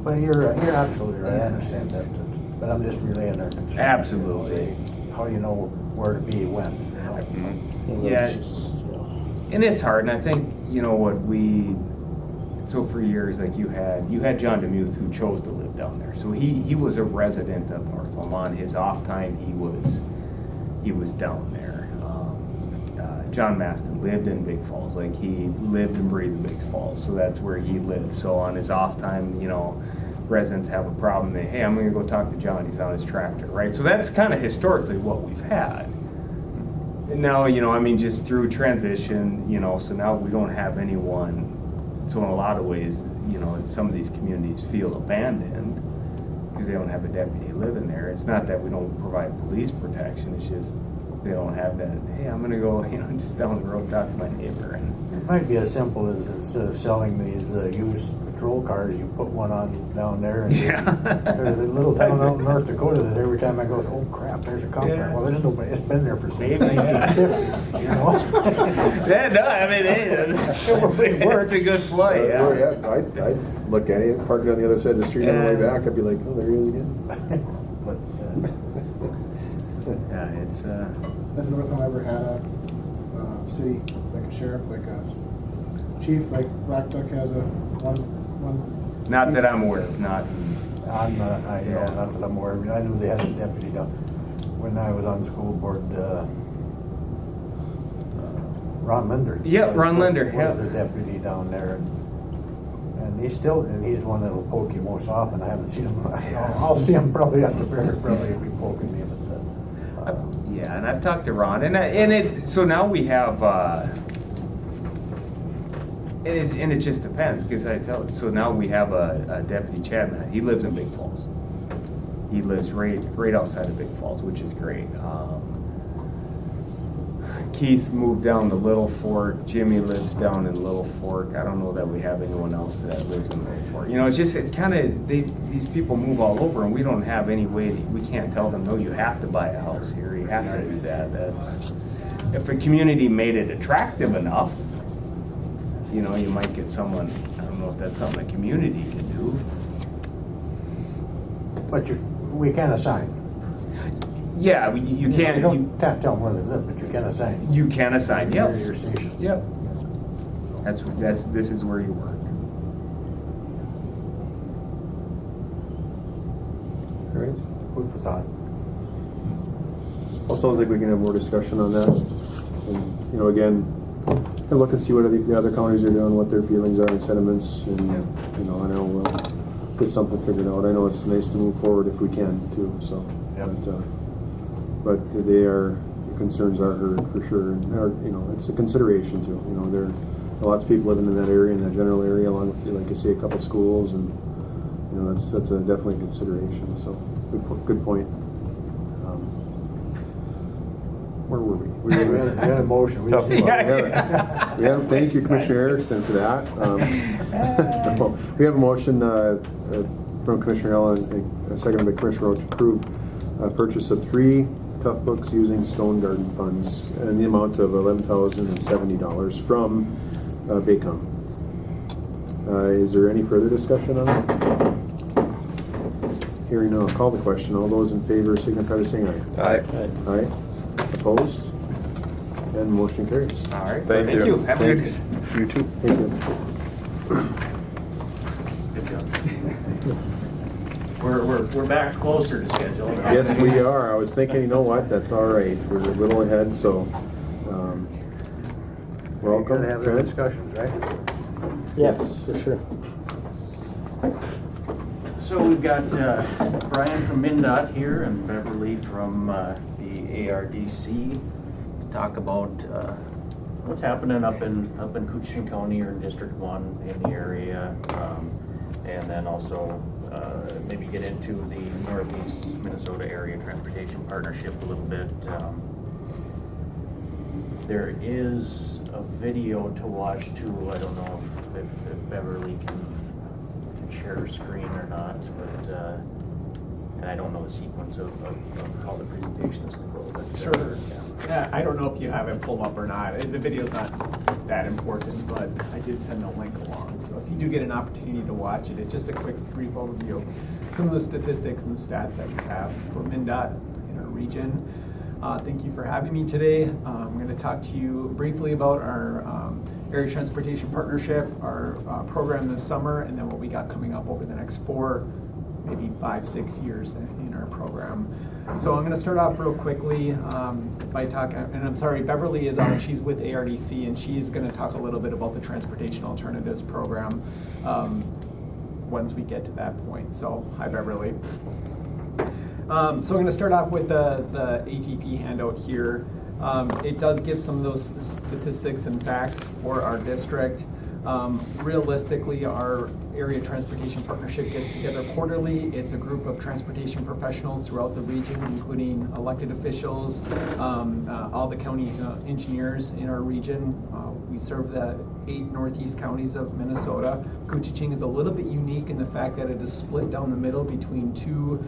but you're absolutely right, I understand that, but I'm just relaying their concern. Absolutely. How do you know where to be when, Yeah. And it's hard, and I think, so for years, you had John DeMuth, who chose to live down there. So he was a resident of North Home. On his off time, he was down there. John Maston lived in Big Falls, he lived and breathed Big Falls, so that's where he lived. So on his off time, residents have a problem, hey, I'm gonna go talk to John, he's on his tractor, right? So that's kind of historically what we've had. And now, just through transition, so now we don't have anyone. So in a lot of ways, some of these communities feel abandoned because they don't have a deputy living there. It's not that we don't provide police protection, it's just they don't have that, hey, I'm gonna go, just down the road, talk to my neighbor. And It might be as simple as, instead of selling these used patrol cars, you put one on down there. And there's a little town out in North Dakota that every time I go, oh crap, there's a cop there. Yeah. Well, there's nobody, it's been there for since Maybe, yeah. 1950, yeah, no, It works. it's a good play, yeah. I'd look at it, park it on the other side of the street on the way back, I'd be like, oh, there he is again. But, Yeah, it's Has North Home ever had a city, like a sheriff, like a chief, like Black Duck has a one? not that I'm aware of, not. I'm not, not that I'm aware of, I knew they had a deputy down. When I was on the school board, Ron Linder. Yeah, Ron Linder, Was yeah. the deputy down there. And he's the one that'll poke you most often. I haven't seen him. I'll see him probably at the fair, probably if he poking me, but, Yeah, and I've talked to Ron, so now we have, and it just depends, because so now we have a deputy Chadman. He lives in Big Falls. He lives right outside of Big Falls, which is great. Keith moved down to Little Fork. Jimmy lives down in Little Fork. I don't know that we have anyone else that lives in Little Fork. It's kind of, these people move all over, and we don't have any way, we can't tell them, no, you have to buy a house here, you have to do that. If a community made it attractive enough, you might get someone, I don't know if that's something a community can do. but we can assign. Yeah, you can't. You don't tell them where they live, but you can assign. You can assign, yep. Your station. Yep. This is where you work. All right. Food for thought. Well, sounds like we can have more discussion on that. And, again, and look and see what the other counties are doing, what their feelings are and sentiments, and, I know we'll get something figured out. I know it's nice to move forward if we can, too, so. Yep. But concerns are heard for sure, and it's a consideration too. There are lots of people living in that area, in that general area, along with, like you say, a couple schools, and that's a definitely a consideration. So good point. Where were we? We had a motion. We just- We have. Thank you, Commissioner Erickson, for that. We have a motion from Commissioner Allen, seconded by Commissioner Roach, to approve purchase of 3 Tough Books using Stone Garden funds in the amount of $11,070 from Baycom. Is there any further discussion on that? Hearing none, I'll call the question. All those in favor signify by saying aye. Aye. Aye. Opposed? And motion carries. All right. Thank you. Have a good. Thanks. You too. Thank you. We're back closer to schedule. Yes, we are. I was thinking, you know what, that's all right. We're a little ahead, so, We're welcome. gonna have the Trent. discussions, right? Yes. For sure. So we've got Brian from MnDOT here and Beverly from the ARDC to talk about what's happening up in Koochiching County or in District 1 in the area, and then also maybe get into the Northeast Minnesota Area Transportation Partnership a little bit. There is a video to watch too. I don't know if Beverly can share her screen or not, but and I don't know the sequence of how the presentation is going to go. But, Sure. Yeah, I don't know if you have it pulled up or not. The video's not that important, but I did send a link along. So if you do get an opportunity to watch it, it's just a quick, brief overview of some of the statistics and the stats that we have for MnDOT in our region. Thank you for having me today. I'm going to talk to you briefly about our Area Transportation Partnership, our program this summer, and then what we got coming up over the next 4, maybe 5, 6 years in our program. So I'm going to start off real quickly by talking, and I'm sorry, Beverly is on, she's with ARDC, and she's going to talk a little bit about the Transportation Alternatives Program once we get to that point. So, hi Beverly. So I'm going to start off with the ATP handout here. It does give some of those statistics and facts for our district. Realistically, our Area Transportation Partnership gets together quarterly. It's a group of transportation professionals throughout the region, including elected officials, all the county engineers in our region. We serve the 8 northeast counties of Minnesota. Koochiching is a little bit unique in the fact that it is split down the middle between 2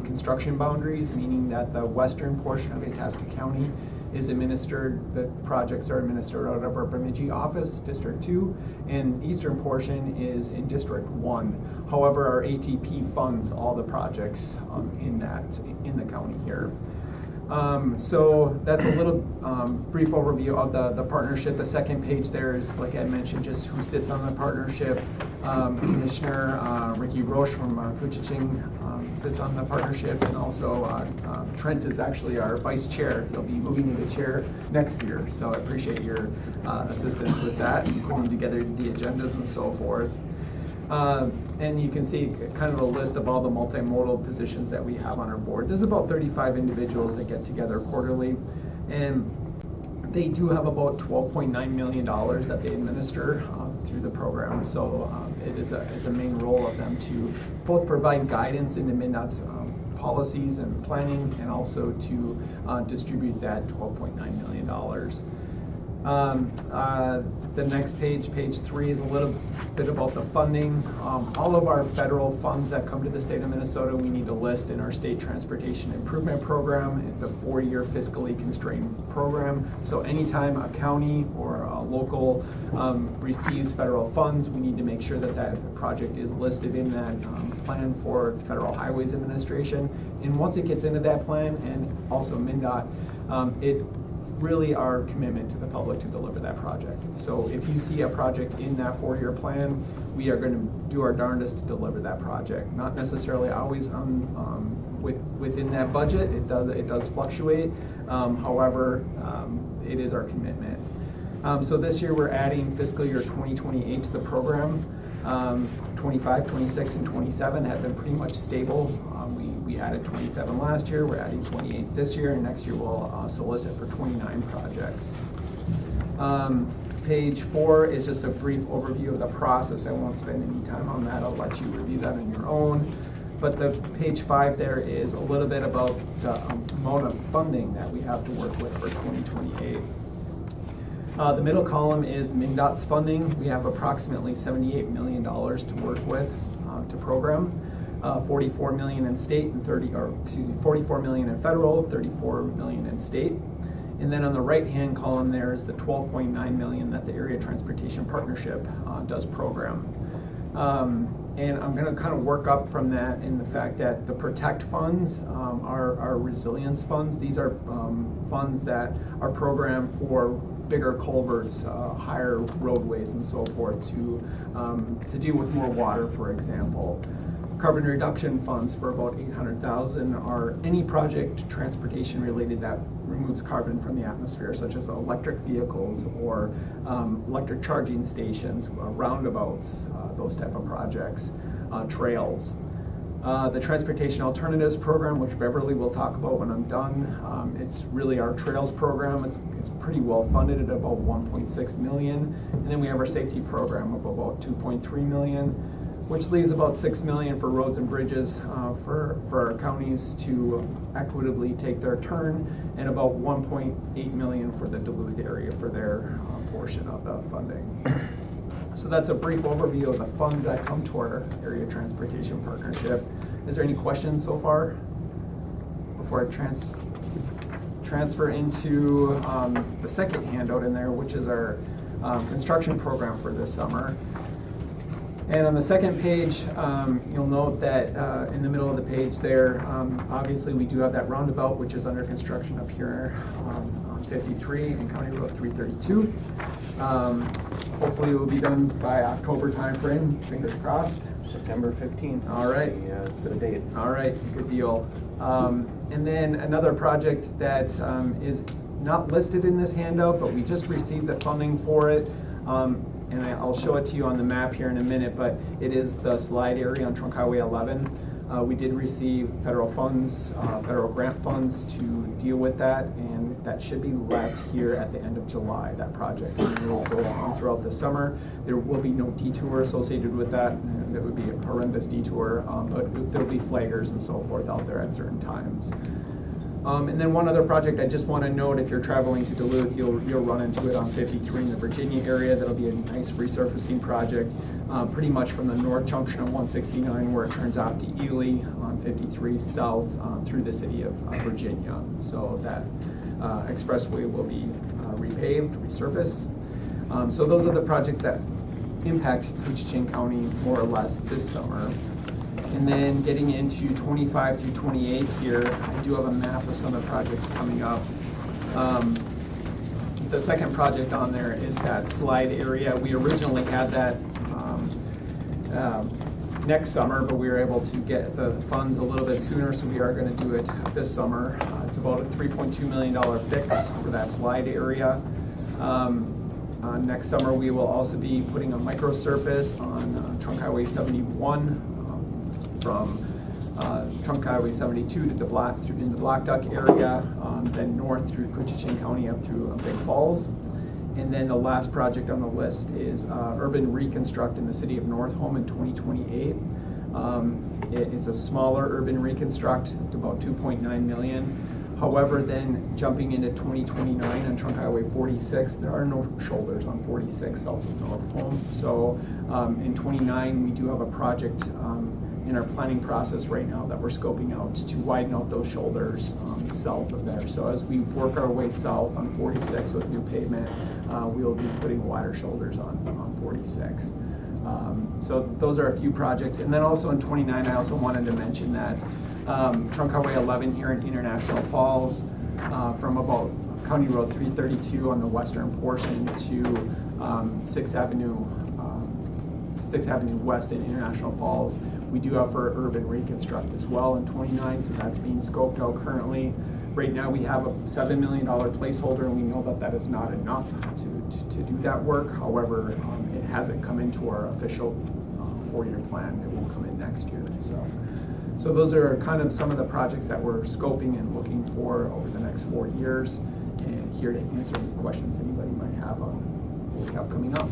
construction boundaries, meaning that the western portion of Itasca County is administered, the projects are administered out of our Bemidji office, District 2, and eastern portion is in District 1. However, our ATP funds all the projects in the county here. So that's a little brief overview of the partnership. The second page there is, like I mentioned, just who sits on the partnership. Commissioner Ricky Roche from Koochiching sits on the partnership, and also Trent is actually our vice chair. He'll be moving into chair next year, so I appreciate your assistance with that and putting together the agendas and so forth. And you can see kind of a list of all the multimodal positions that we have on our board. There's about 35 individuals that get together quarterly, and they do have about $12.9 million that they administer through the program. So it is a main role of them to both provide guidance into MnDOT's policies and planning, and also to distribute that $12.9 million. The next page, page 3, is a little bit about the funding. All of our federal funds that come to the state of Minnesota, we need to list in our state transportation improvement program. It's a 4-year fiscally constrained program. So anytime a county or a local receives federal funds, we need to make sure that that project is listed in that plan for Federal Highways Administration. And once it gets into that plan, and also MnDOT, it really our commitment to the public to deliver that project. So if you see a project in that 4-year plan, we are going to do our darndest to deliver that project. Not necessarily always within that budget. It does fluctuate. However, it is our commitment. So this year we're adding fiscal year 2028 to the program. 25, 26, and 27 have been pretty much stable. We added 27 last year, we're adding 28 this year, and next year we'll solicit for 29 projects. Page 4 is just a brief overview of the process. I won't spend any time on that. I'll let you review that on your own. But the page 5 there is a little bit about the amount of funding that we have to work with for 2028. The middle column is MnDOT's funding. We have approximately $78 million to work with to program. 44 million in state and 44 million in federal, 34 million in state. And then on the right-hand column there is the 12.9 million that the Area Transportation Partnership does program. And I'm going to kind of work up from that in the fact that the Protect funds are resilience funds. These are funds that are programmed for bigger culverts, higher roadways, and so forth to deal with more water, for example. Carbon reduction funds for about $800,000 are any project transportation related that removes carbon from the atmosphere, such as electric vehicles or electric charging stations, roundabouts, those type of projects, trails. The Transportation Alternatives Program, which Beverly will talk about when I'm done, it's really our trails program. It's pretty well funded at about $1.6 million. And then we have our safety program of about $2.3 million, which leaves about $6 million for roads and bridges for our counties to equitably take their turn, and about $1.8 million for the Duluth area for their portion of the funding. So that's a brief overview of the funds that come toward our Area Transportation Partnership. Is there any questions so far before I transfer into the second handout in there, which is our construction program for this summer? And on the second page, you'll note that in the middle of the page there, obviously we do have that roundabout, which is under construction up here on 53 and County Road 332. Hopefully it will be done by October timeframe, fingers crossed. September 15th. All right. Is the date. All right, good deal. And then another project that is not listed in this handout, but we just received the funding for it. And I'll show it to you on the map here in a minute, but it is the slide area on Trunk Highway 11. We did receive federal funds, federal grant funds to deal with that, and that should be let here at the end of July, that project. And it will go on throughout the summer. There will be no detour associated with that. That would be a horrendous detour, but there'll be flaggers and so forth out there at certain times. And then one other project I just want to note, if you're traveling to Duluth, you'll run into it on 53 in the Virginia area. That'll be a nice resurfacing project, pretty much from the north junction of 169 where it turns off to Ely on 53 south through the city of Virginia. So that expressway will be repaved, resurfaced. So those are the projects that impact Koochiching County more or less this summer. And then getting into 25 through 28 here, I do have a map of some of the projects coming up. The second project on there is that slide area. We originally had that next summer, but we were able to get the funds a little bit sooner, so we are going to do it this summer. It's about a $3.2 million fix for that slide area. Next summer, we will also be putting a microsurface on Trunk Highway 71 from Trunk Highway 72 to the in the Black Duck area, then north through Koochiching County up through Big Falls. And then the last project on the list is urban reconstruct in the city of North Home in 2028. It's a smaller urban reconstruct, about 2.9 million. However, then jumping into 2029 on Trunk Highway 46, there are no shoulders on 46 south of North Home. So in 29, we do have a project in our planning process right now that we're scoping out to widen out those shoulders south of there. So as we work our way south on 46 with new pavement, we'll be putting wider shoulders on 46. So those are a few projects. And then also in 29, I also wanted to mention that Trunk Highway 11 here in International Falls, from about County Road 332 on the western portion to 6th Avenue West in International Falls. We do have for urban reconstruct as well in 29, so that's being scoped out currently. Right now we have a $7 million placeholder, and we know that that is not enough to do that work. However, it hasn't come into our official 4-year plan. It will come in next year. So those are kind of some of the projects that we're scoping and looking for over the next 4 years, and here to answer any questions anybody might have on what we have coming up.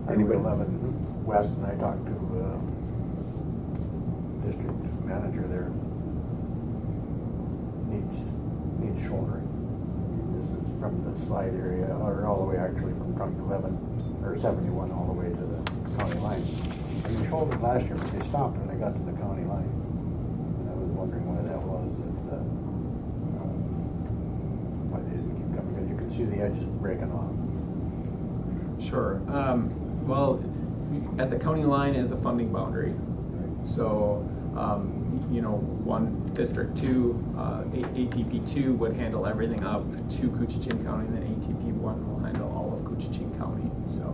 Highway 11 West, and I talked to district manager there. Needs shouldering. This is from the slide area, or all the way actually from Trunk 11 or 71 all the way to the county line. And they shouldered last year, but they stopped when they got to the county line. And I was wondering why that was, why they didn't keep coming, because you can see the edges breaking off. Sure. Well, at the county line is a funding boundary. So, one District 2, ATP 2 would handle everything up to Koochiching County, and then ATP 1 will handle all of Koochiching County. So,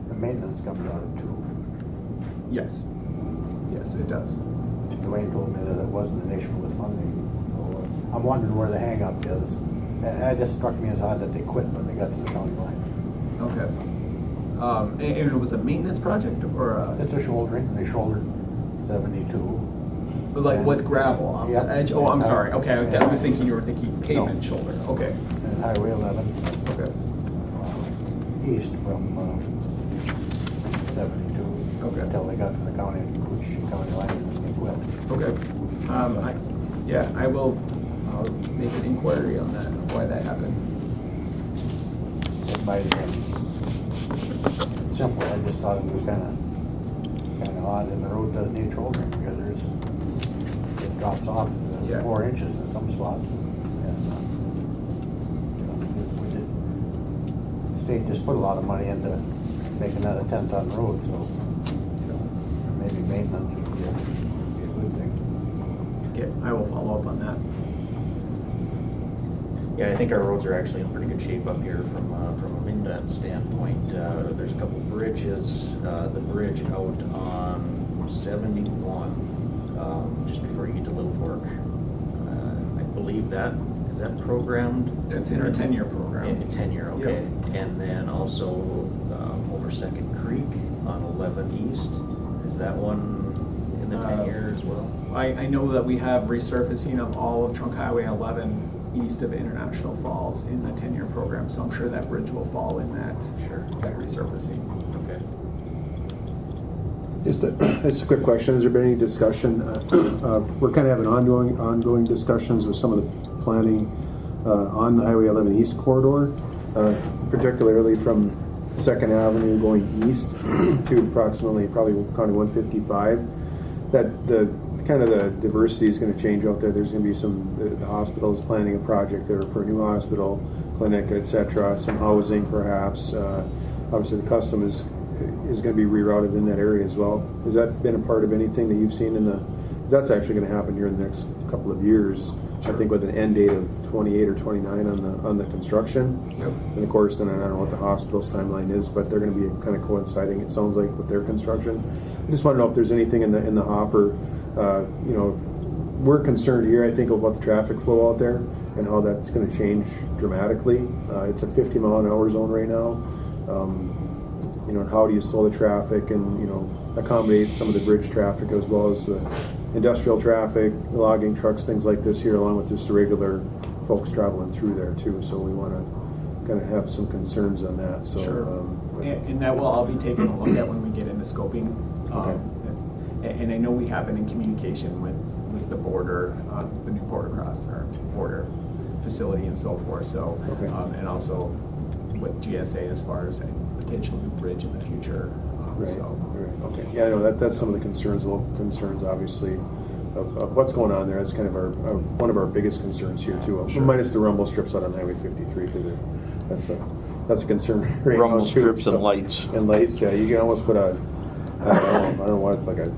The maintenance comes out of 2. yes, it does. Dwayne told me that it wasn't an issue with funding, so I'm wondering where the hang-up is. And it just struck me as odd that they quit when they got to the county line. Okay. And it was a maintenance project, or It's a shouldering, they shouldered 72. like And- with gravel off Yep. the edge? Oh, I'm sorry. Okay, Yeah. I was thinking you were thinking pavement shoulder. Okay. And Highway 11, Okay. east from 72. Okay. Until they got to the county, Koochiching County line, and they quit. Okay. I'll make an inquiry on that, why that happened. It might have been simple, I just thought it was kind of odd, and the road does need shouldering, because it drops off Yeah. 4 inches in some spots. And, the state just put a lot of money into making that a 10-ton road, so maybe maintenance would be a good thing. Okay, I will follow up on that. Yeah, I think our roads are actually in pretty good shape up here from a MnDOT standpoint. There's a couple bridges. The bridge out on 71, just before you get to Little Fork. I believe is that programmed? That's in our 10-year program. In 10-year, okay. And then also over Second Creek on 11 East. Is that one in the 10-year as well? I know that we have resurfacing of all of Trunk Highway 11 east of International Falls in the 10-year program, so I'm sure that bridge will fall in that resurfacing. Okay. Just a quick question. Has there been any discussion? We're kind of having ongoing discussions with some of the planning on the Highway 11 East corridor, particularly from 2nd Avenue going east to approximately probably County 155. That the diversity is going to change out there. There's going to be the hospital is planning a project there for a new hospital, clinic, etc. Some housing perhaps. Obviously the custom is is gonna be rerouted in that area as well. Has that been a part of anything that you've seen in the, that's actually gonna happen here in the next couple of years, I think with an end date of 28 or 29 on the construction. Yep. And of course, then I don't know what the hospital's timeline is, but they're gonna be kind of coinciding, it sounds like, with their construction. I just wanna know if there's anything in the hopper. You know, we're concerned here, I think, about the traffic flow out there and how that's gonna change dramatically. It's a 50-mile-an-hour zone right now. You know, and how do you slow the traffic and, you know, accommodate some of the bridge traffic as well as the industrial traffic, logging trucks, things like this here, along with just the regular folks traveling through there too. So we want to kind of have some concerns on that. So, Sure. And that will all be taken a look at when we get into scoping. Okay. And I know we have been in communication with the border, the new border cross, or border facility and so forth. So, Okay. And also with GSA as far as a potential new bridge in the future. Right. So. Right. Okay. Yeah, I know that's some of the concerns, local concerns, obviously, of what's going on there. That's kind of one of our biggest concerns here too. Sure. Minus the rumble strips out on Highway 53, because that's a concern. Right Rumble now, too, strips and so. lights. And lights, yeah. You can almost put I don't know what, like a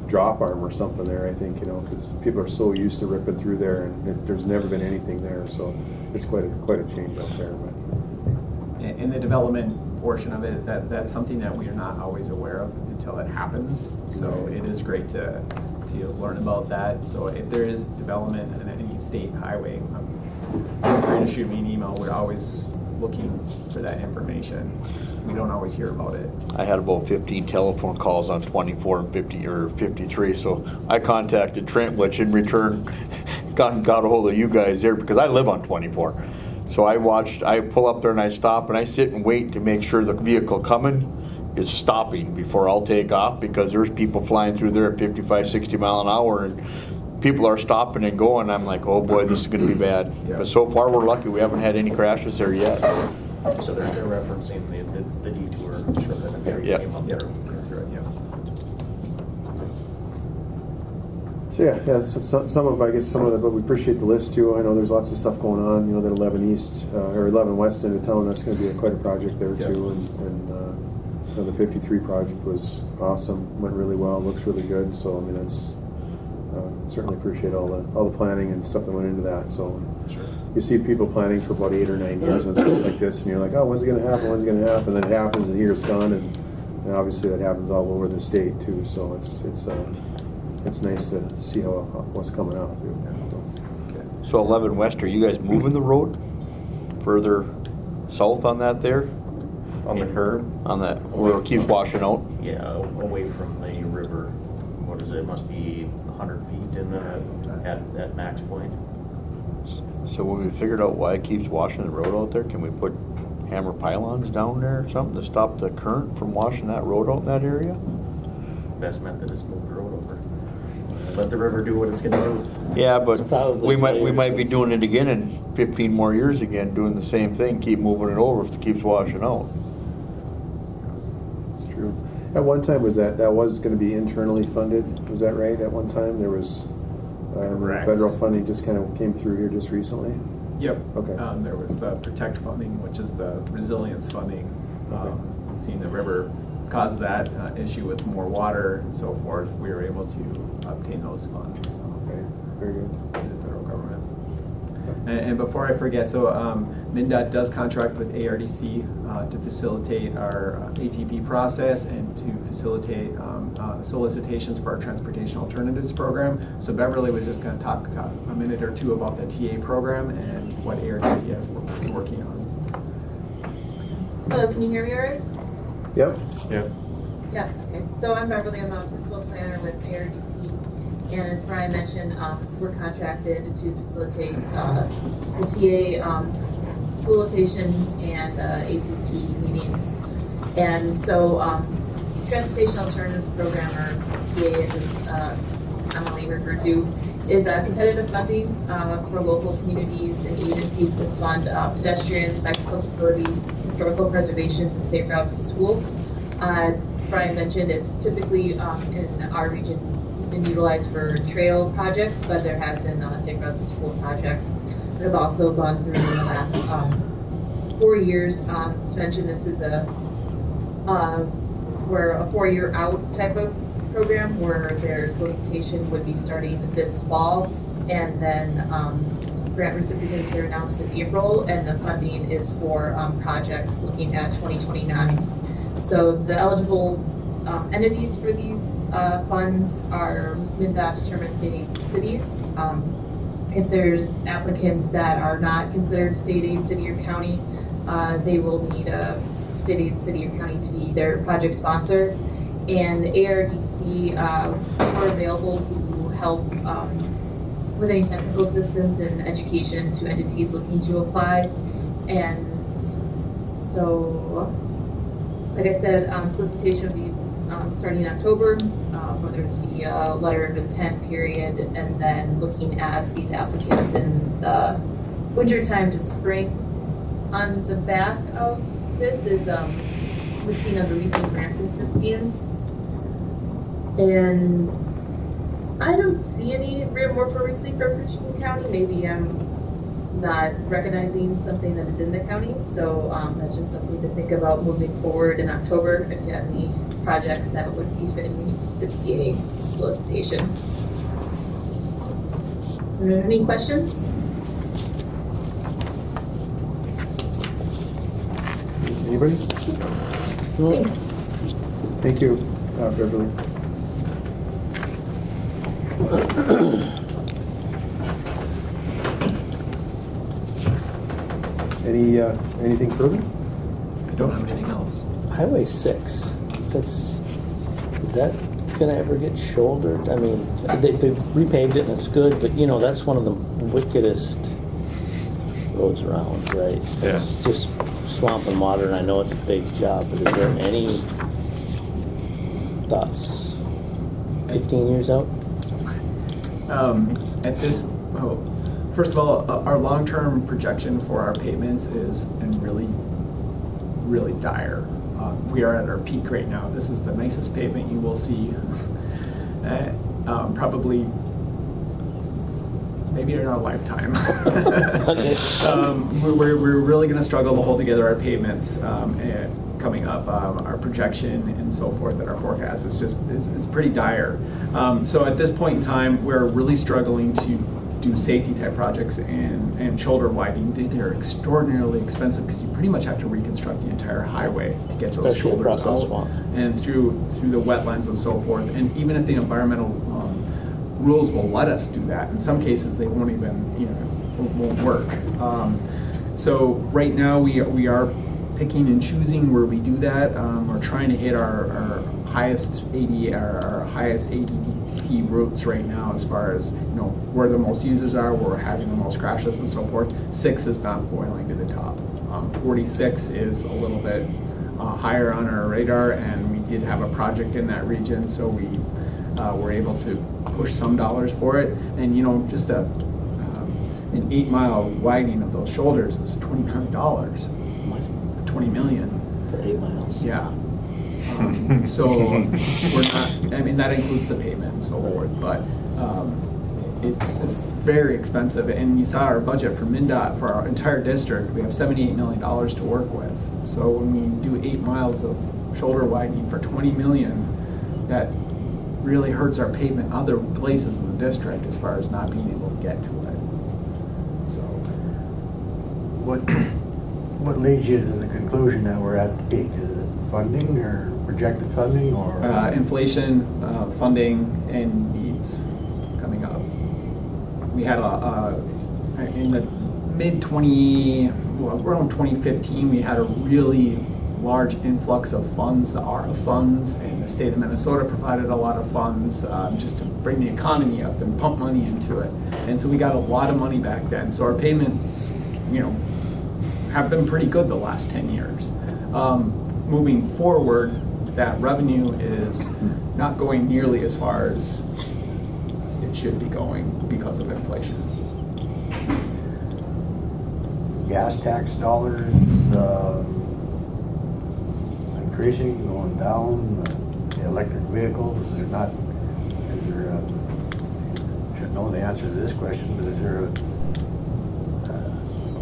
drop arm or something there. I think, you know, because people are so used to ripping through there, and there's never been anything there. So it's quite a change out there. But. In the development portion of it, that's something that we are not always aware of until it happens. So it is great to learn about that. So if there is development in any state highway, feel free to shoot me an email. We're always looking for that information. We don't always hear about it. I had about 15 telephone calls on 24 and 50 or 53, so I contacted Trent, which in return got a hold of you guys there because I live on 24. So I pull up there and I stop and I sit and wait to make sure the vehicle coming is stopping before I'll take off, because there's people flying through there at 55, 60 mile an hour and people are stopping and going. I'm like, oh boy, this is going to be bad. Yeah. But so far we're lucky. We haven't had any crashes there yet. So they're referencing the detour, sure, that I'm sure you Yep. came up Yep. there. So yeah, some of the, but we appreciate the list too. I know there's lots of stuff going on. You know, that 11 East or 11 West end of town, that's going to be quite a project there too. And you know, the 53 project was awesome, went really well, looks really good. So I mean, that's certainly appreciate all the planning and stuff that went into that. So Sure. you see people planning for about 8 or 9 years and stuff like this, and you're like, oh, when's it going to happen? When's it going to happen? And then it happens, and here it's gone, and obviously that happens all over the state too. So it's nice to see what's coming out too. So. So 11 West, are you guys moving the road further south on that there? On the curb? On that, where it keeps washing out? Yeah, away from the river. What is it? It must be 100 feet at max point. So when we figured out why it keeps washing the road out there, can we put hammer pylons down there or something to stop the current from washing that road out in that area? Best method is move the road over. Let the river do what it's gonna do. Yeah, but It's probably we might be layers. doing it again in 15 more years again, doing the same thing, keep moving it over if it keeps washing out. It's true. At one time, was that was going to be internally funded? Was that right? At one time, there was Correct. federal funding just kind of came through here just recently. Yep. Okay. There was the Protect funding, which is the resilience funding. Okay. Seeing the river cause that issue with more water and so forth, we were able to obtain those funds Okay, very good. in the federal government. And before I forget, so MnDOT does contract with ARDC to facilitate our ATP process and to facilitate solicitations for our Transportation Alternatives Program. So Beverly was just going to talk a minute or two about the TA program and what ARDC is working on. Hello, can you hear me all right? Yep. Yeah. Yeah, okay. So I'm Beverly, I'm a principal planner with ARDC. And as Brian mentioned, we're contracted to facilitate the TA solicitations and ATP meetings. And so Transportation Alternatives Program, or TA as it's commonly referred to, is competitive funding for local communities and agencies to fund pedestrians, bicycle facilities, historical preservations, and safe routes to school. Brian mentioned it's typically in our region been utilized for trail projects, but there has been safe routes to school projects that have also gone through in the last 4 years. To mention, this is a we're a 4-year out type of program where their solicitation would be starting this fall, and then grant recipients are announced in April, and the funding is for projects looking at 2029. So the eligible entities for these funds are MnDOT determined state aid cities. If there's applicants that are not considered state aid city or county, they will need a state aid city or county to be their project sponsor. And ARDC are available to help with any technical assistance and education to entities looking to apply. And so, like I said, solicitation will be starting in October, where there's be a letter of intent period, and then looking at these applicants in the winter time to spring. On the back of this is listing of the recent grant recipients, and I don't see any more recently for Koochiching County. Maybe I'm not recognizing something that is in the county, so that's just something to think about moving forward in October if you have any projects that would be fitting the TA solicitation. So are there any questions? Anybody? Thanks. Thank you, Beverly. Anything further? I don't have anything else. Highway 6, is that gonna ever get shouldered? I mean, they repaved it and it's good, but you know, that's one of the wickedest roads around, right? Yeah. It's just swamp and water, and I know it's a big job, but is there any thoughts? 15 years out? At this, first of all, our long-term projection for our pavements is in really dire. We are at our peak right now. This is the nicest pavement you will see, probably maybe in our lifetime. We're really going to struggle to hold together our pavements coming up. Our projection and so forth, and our forecast is just it's pretty dire. So at this point in time, we're really struggling to do safety type projects and shoulder widening. They're extraordinarily expensive because you pretty much have to reconstruct the entire highway to get those Especially shoulders across the out swamp. and through the wetlands and so forth. And even if the environmental rules will let us do that, in some cases they won't even, won't work. So right now we are picking and choosing where we do that. We're trying to hit our highest ADT routes right now, as far as where the most users are, where we're having the most crashes and so forth. 6 is not boiling to the top. 46 is a little bit higher on our radar, and we did have a project in that region, so we were able to push some dollars for it. And just an 8-mile widening of those shoulders is $20 million. 20 million For 8 miles. Yeah. So we're not, I mean, that includes the payment and so forth, but it's very expensive. And you saw our budget for MnDOT for our entire district. We have $78 million to work with. So when we do 8 miles of shoulder widening for 20 million, that really hurts our pavement other places in the district as far as not being able to get to it. So What leads you to the conclusion that we're at the peak? Is it funding or projected funding or? Inflation, funding, and needs coming up. We had in the around 2015, we had a really large influx of funds, the ARA funds, and the state of Minnesota provided a lot of funds just to bring the economy up and pump money into it. And so we got a lot of money back then. So our payments, have been pretty good the last 10 years. Moving forward, that revenue is not going nearly as far as it should be going because of inflation. Gas tax dollars increasing, going down, the electric vehicles, should know the answer to this question, but is there a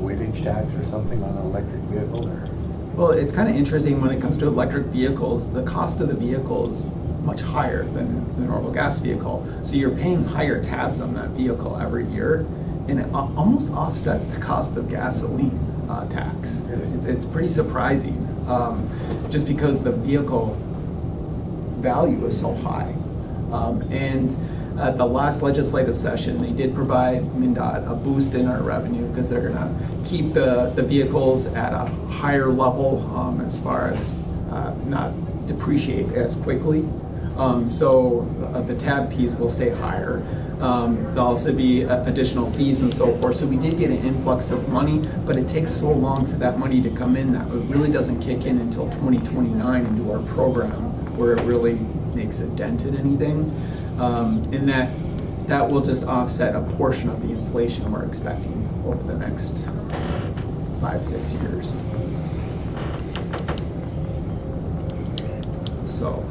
weightage tax or something on an electric vehicle? Or Well, it's kind of interesting when it comes to electric vehicles, the cost of the vehicle is much higher than the normal gas vehicle. So you're paying higher tabs on that vehicle every year, and it almost offsets the cost of gasoline tax. It's pretty surprising, just because the vehicle value is so high. And at the last legislative session, they did provide MnDOT a boost in our revenue because they're going to keep the vehicles at a higher level as far as not depreciate as quickly. So the tab fees will stay higher. There'll also be additional fees and so forth. So we did get an influx of money, but it takes so long for that money to come in that it really doesn't kick in until 2029 into our program, where it really makes a dent in anything. And that will just offset a portion of the inflation we're expecting over the next 5-6 years. So.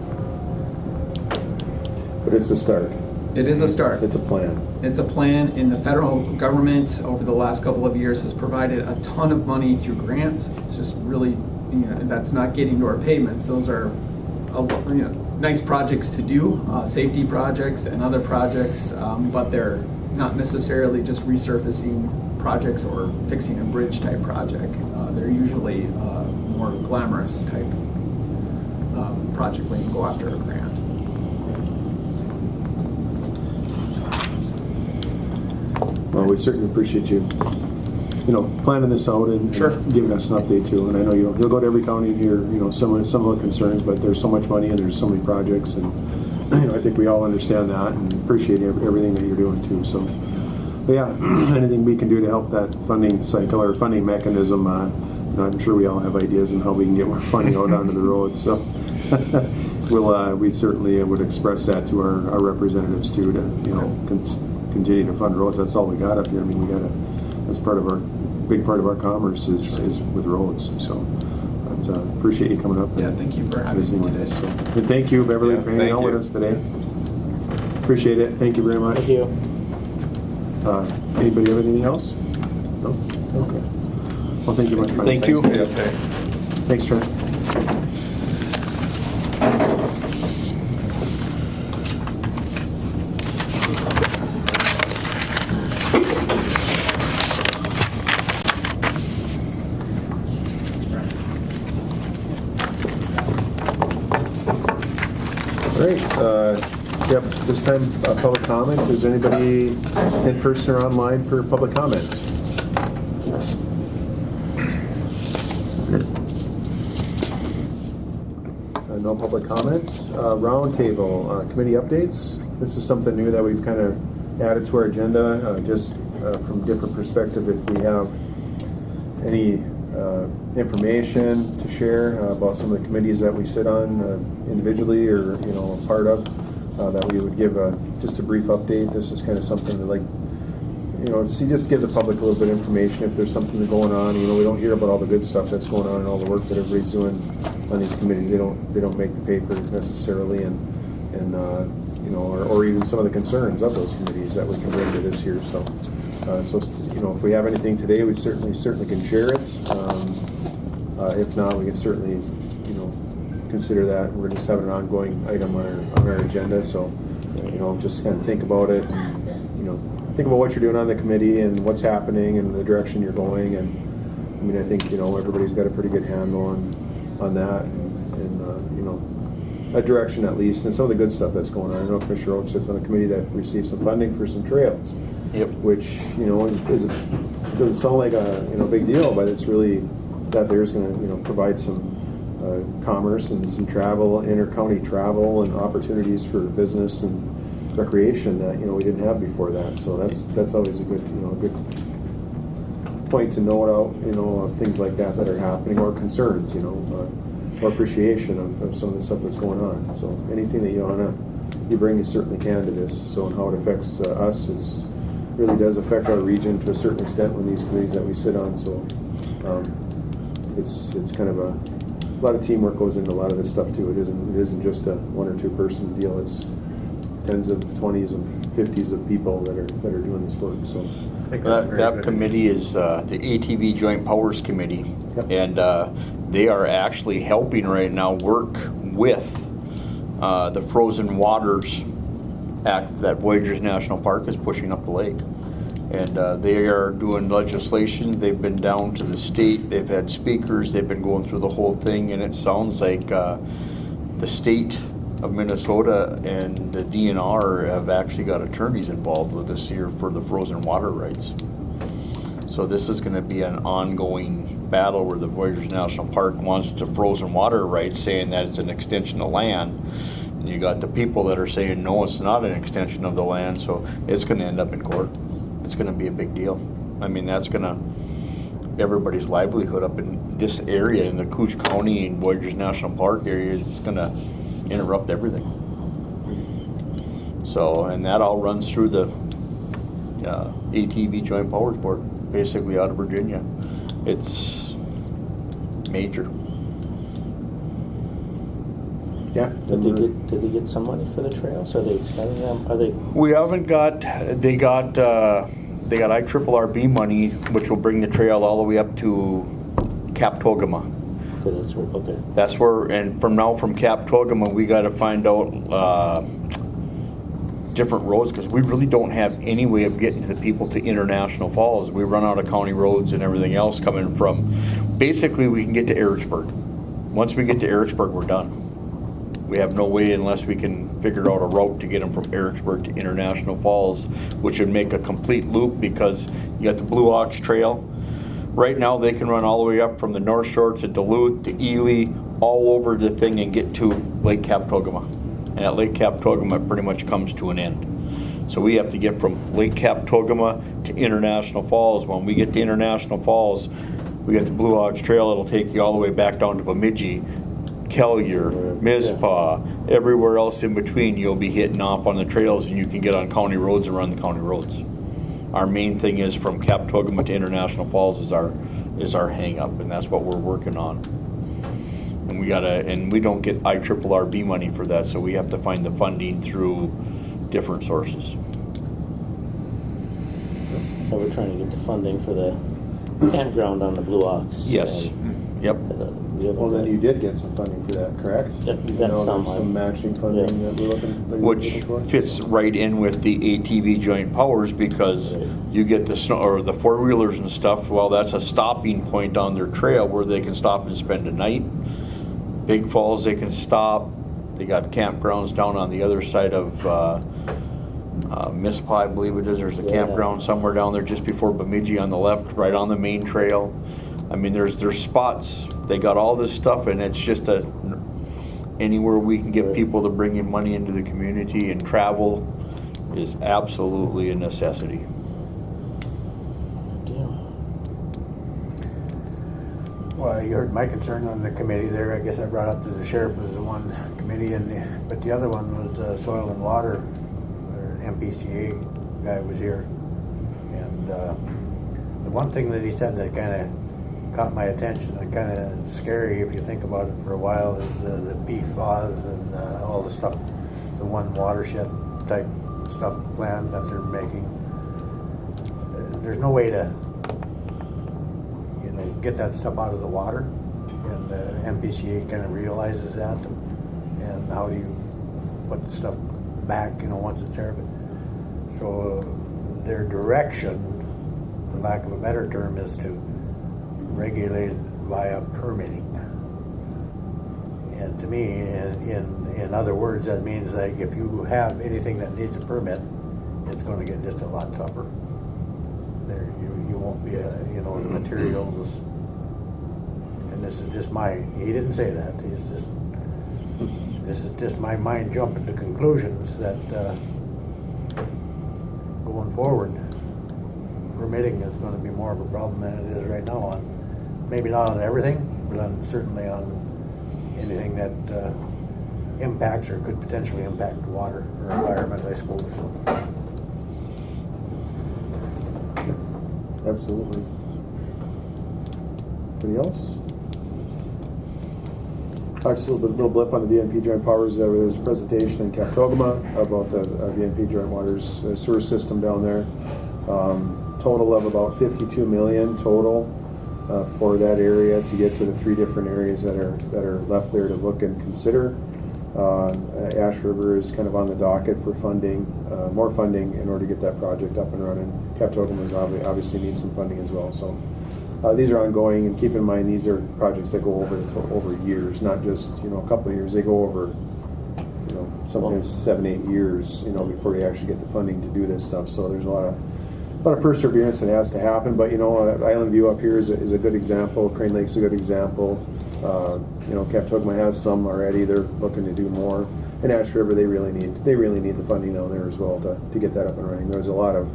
But it's a start. It is a start. It's a plan. It's a plan, and the federal government over the last couple of years has provided a ton of money through grants. It's just really, that's not getting to our payments. Those are, nice projects to do, safety projects and other projects, but they're not necessarily just resurfacing projects or fixing a bridge type project. They're usually more glamorous type project when you go after a grant. Well, we certainly appreciate you, planning this out and Sure. giving us an update too. And I know you'll go to every county and hear, some of the concerns, but there's so much money and there's so many projects, and I think we all understand that and appreciate everything that you're doing too. So, but yeah, anything we can do to help that funding cycle or funding mechanism, I'm sure we all have ideas on how we can get more funding out onto the road. So, we certainly would express that to our representatives too, to continue to fund roads. That's all we got up here. I mean, that's big part of our commerce is with roads. So, but appreciate you coming up. Yeah, thank you for having me visiting with today. us. So, and thank you, Beverly, for hanging thank out with you. us today. Appreciate it. Thank you very much. Thank you. Anybody have anything else? No? Okay. Well, thank you much. Brian. Thank you. Yes, sir. Thanks, Trent. All right. Yep. This time, public comment. Is there anybody in person or online for public comment? No public comments. Roundtable committee updates. This is something new that we've kind of added to our agenda, just from different perspective. If we have any information to share about some of the committees that we sit on individually or a part of, that we would give just a brief update. This is kind of something that, just give the public a little bit of information if there's something going on. We don't hear about all the good stuff that's going on and all the work that everybody's doing on these committees. They don't make the paper necessarily, and or even some of the concerns of those committees that we can bring to this here. So, if we have anything today, we certainly can share it. If not, we can certainly consider that. We're just having an ongoing item on our agenda. So, just kind of think about it. And, think about what you're doing on the committee and what's happening and the direction you're going. And I think everybody's got a pretty good handle on that and a direction at least, and some of the good stuff that's going on. I know Commissioner Roach sits on a committee that received some funding for some trails. Yep. Which doesn't sound like a big deal, but it's really that there's going to provide some commerce and some travel, inter-county travel, and opportunities for business and recreation that we didn't have before that. So that's always a good good point to note out of things like that are happening, or concerns or appreciation of some of the stuff that's going on. So anything that you bring, you certainly can to this. So, and how it affects us really does affect our region to a certain extent when these committees that we sit on. So it's kind of a lot of teamwork goes into a lot of this stuff too. It isn't just a one or two person deal. It's tens of 20s of 50s of people that are doing this work. So That committee is the ATV Joint Powers Committee. Yep. And they are actually helping right now work with the Frozen Waters Act that Voyageurs National Park is pushing up the lake. And they are doing legislation. They've been down to the state. They've had speakers. They've been going through the whole thing. And it sounds like the state of Minnesota and the DNR have actually got attorneys involved with this here for the frozen water rights. So this is going to be an ongoing battle where the Voyageurs National Park wants the frozen water rights, saying that it's an extension of land. And you got the people that are saying, no, it's not an extension of the land. So it's going to end up in court. It's going to be a big deal. I mean, that's going to, everybody's livelihood up in this area, in the Cooch County and Voyageurs National Park area, is going to interrupt everything. So, and that all runs through the ATV Joint Powers Board, basically out of Virginia. It's major. Yeah. Did they get some money for the trails? Are they extending them? Are they? We haven't got. They got IRRB money, which will bring the trail all the way up to Cap Togama. Okay, that's where. Okay. That's where, and from Cap Togama, we got to find out different roads, because we really don't have any way of getting to the people to International Falls. We run out of county roads and everything else coming from. Basically, we can get to Ericsburg. Once we get to Ericsburg, we're done. We have no way unless we can figure out a route to get them from Ericsburg to International Falls, which would make a complete loop, because you got the Blue Ox Trail. Right now they can run all the way up from the North Shore to Duluth to Ely, all over the thing, and get to Lake Cap Togama. And at Lake Cap Togama it pretty much comes to an end. So we have to get from Lake Cap Togama to International Falls. When we get to International Falls, we got the Blue Ox Trail. It'll take you all the way back down to Bemidji, Kellier, Mizpah, everywhere else in between. You'll be hitting off on the trails, and you can get on county roads and run the county roads. Our main thing is from Cap Togama to International Falls is our hang up, and that's what we're working on. And we don't get IRRB money for that, so we have to find the funding through different sources. So we're trying to get the funding for the campground on the Blue Ox. Yes. Yep. Well, then you did get some funding for that, correct? Yep, Even that's though there's some, some matching funding that we're looking Which for? fits right in with the ATV Joint Powers, because you get the snow, or the four-wheelers and stuff. Well, that's a stopping point on their trail where they can stop and spend a night. Big Falls, they can stop. They got campgrounds down on the other side of Mizpah, I believe it is. There's a campground somewhere down there just before Bemidji on the left, right on the main trail. I mean, there's spots. They got all this stuff, and it's just anywhere we can get people to bring in money into the community, and travel is absolutely a necessity. Well, you heard my concern on the committee there. I guess I brought up to the sheriff as the one committee, but the other one was soil and water. Or MPCA guy was here, and the one thing that he said that kind of caught my attention and kind of scary if you think about it for a while is the PFAS and all the stuff, the one watershed type stuff plan that they're making. There's no way to get that stuff out of the water, and MPCA kind of realizes that, and how do you put the stuff back, once it's there. But so their direction, for lack of a better term, is to regulate via permitting. And to me, in other words, that means that if you have anything that needs a permit, it's going to get just a lot tougher. You won't be, the materials. And this is just he didn't say that. This is just my mind jumping to conclusions that going forward, permitting is going to be more of a problem than it is right now. Maybe not on everything, but certainly on anything that impacts or could potentially impact water or environment, I suppose. Absolutely. Anybody else? Just a little blip on the VNP Joint Powers. There was a presentation in Cap Togama about the VNP Joint Waters sewer system down there. Total of about $52 million total. for that area to get to the 3 different areas that are left there to look and consider. Ash River is kind of on the docket for funding, more funding in order to get that project up and running. Captogama obviously needs some funding as well. So these are ongoing, and keep in mind these are projects that go over years, not just a couple of years. They go over sometimes 7-8 years before you actually get the funding to do this stuff. So there's a lot of perseverance that has to happen. But Island View up here is a good example. Crane Lake's a good example. Captogama has some already. They're looking to do more. And Ash River, they really need the funding down there as well to get that up and running. There's a lot of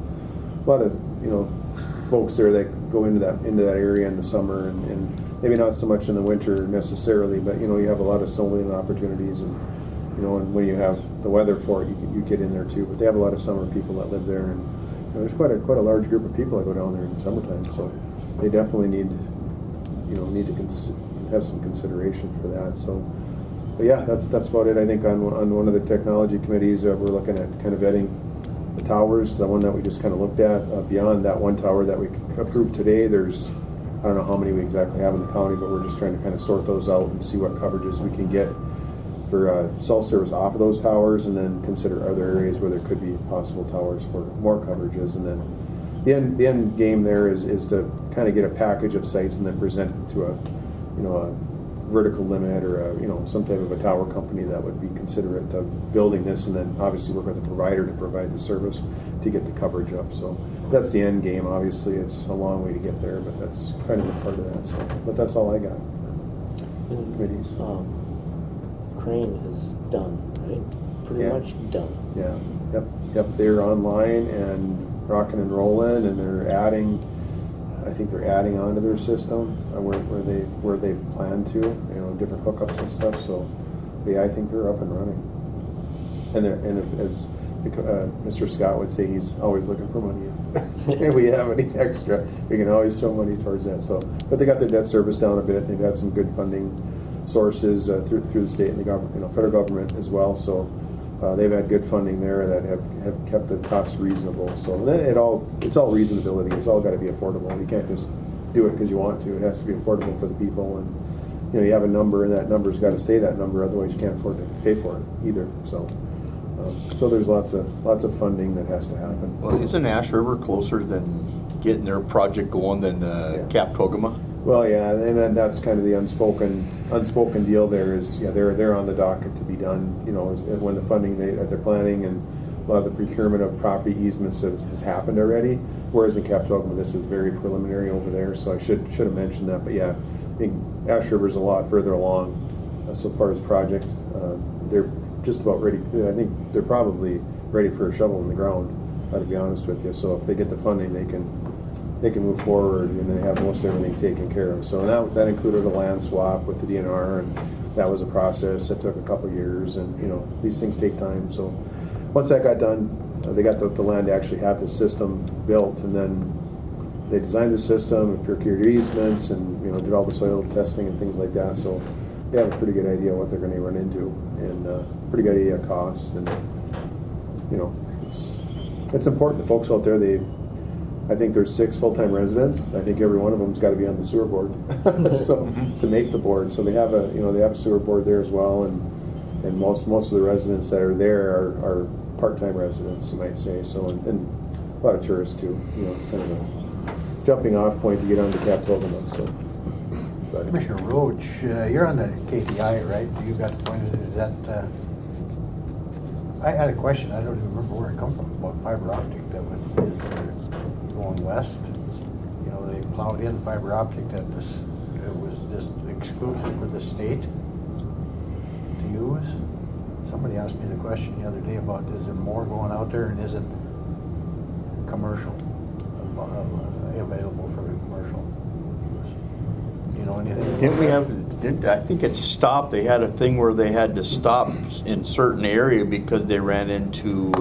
folks there that go into that area in the summer, and maybe not so much in the winter necessarily, but you have a lot of snowmobiling opportunities, and and when you have the weather for it, you get in there too. But they have a lot of summer people that live there, and there's quite a large group of people that go down there in the summertime. So they definitely need to have some consideration for that. So, but yeah, that's about it. I think on one of the technology committees, we're looking at kind of vetting the towers. The one that we just kind of looked at, beyond that one tower that we approved today, there's I don't know how many we exactly have in the county, but we're just trying to kind of sort those out and see what coverages we can get for cell service off of those towers, and then consider other areas where there could be possible towers for more coverages. And then the end game there is to kind of get a package of sites and then present it to a vertical limit or some type of a tower company that would be considerate of building this, and then obviously work with the provider to provide the service to get the coverage up. So that's the end game. Obviously it's a long way to get there, but that's kind of a part of that. So, but that's all I got for committees. Crane is done, right? Pretty much done. Yeah. Yep. They're online and rocking and rolling, and they're adding. I think they're adding onto their system where they've planned to, different hookups and stuff. So, yeah, I think they're up and running. And as Mr. Scott would say, he's always looking for money. If we have any extra, we can always throw money towards that. So, but they got their debt service down a bit. They've got some good funding sources through the state and the government, federal government as well. So they've had good funding there that have kept the cost reasonable. So it's all reasonability. It's all got to be affordable. You can't just do it because you want to. It has to be affordable for the people, and you have a number, and that number's got to stay that number. Otherwise, you can't afford to pay for it either. So there's lots of funding that has to happen. Well, isn't Ash River closer than getting their project going than Captogama? Well, yeah, and that's kind of the unspoken deal there is, they're on the docket to be done, when the funding they're planning, and a lot of the procurement of property easements has happened already, whereas in Captogama, this is very preliminary over there, so I should have mentioned that. But yeah, I think Ash River's a lot further along so far as project. They're just about ready. I think they're probably ready for a shovel in the ground, to be honest with you. So if they get the funding, they can move forward, and they have most everything taken care of. So that included a land swap with the DNR, and that was a process that took a couple of years, and these things take time. So once that got done, they got the land to actually have the system built, and then they designed the system and procured easements, and did all the soil testing and things like that. So they have a pretty good idea what they're going to run into, and pretty good idea of cost. And it's important. The folks out there, I think there's 6 full-time residents. I think every one of them's got to be on the sewer board, so to make the board. So they have a sewer board there as well, and most of the residents that are there are part-time residents, you might say. So and a lot of tourists too. It's kind of a jumping-off point to get onto Captogama. So, Commissioner Roach, you're on the KDA, right? You got appointed. Is that? I had a question. I don't even remember where it come from about fiber optic that was going west. They plowed in fiber optic that it was just exclusive for the state to use. Somebody asked me the question the other day about, is there more going out there, and is it commercial, available for commercial use? Do you know anything? Didn't we have? I think it stopped. They had a thing where they had to stop in certain area because they ran into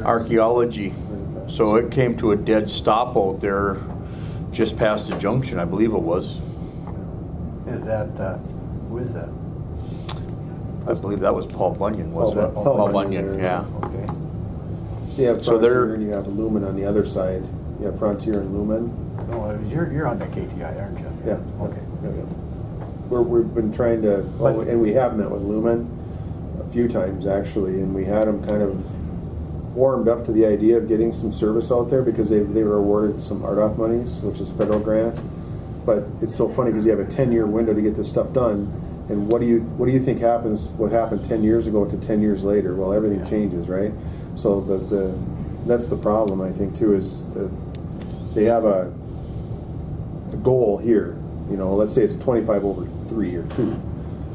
archaeology. So it came to a dead stop out there just past the junction, I believe it was. Is that, who is that? I believe that was Paul Bunyan, wasn't it? Paul Bunyan, yeah. Okay. So you have Frontier and you have Lumen on the other side. You have Frontier and Lumen. No, you're on the KTI, aren't you? Yeah. Okay. We've been trying to, and we have met with Lumen a few times actually, and we had them kind of warmed up to the idea of getting some service out there because they were awarded some RDOF monies, which is a federal grant. But it's so funny because you have a 10-year window to get this stuff done, and what do you think happens? What happened 10 years ago to 10 years later? Well, everything changes, right? So that's the problem, I think, too, is that they have a goal here. You know, let's say it's 25 over 3 or 2.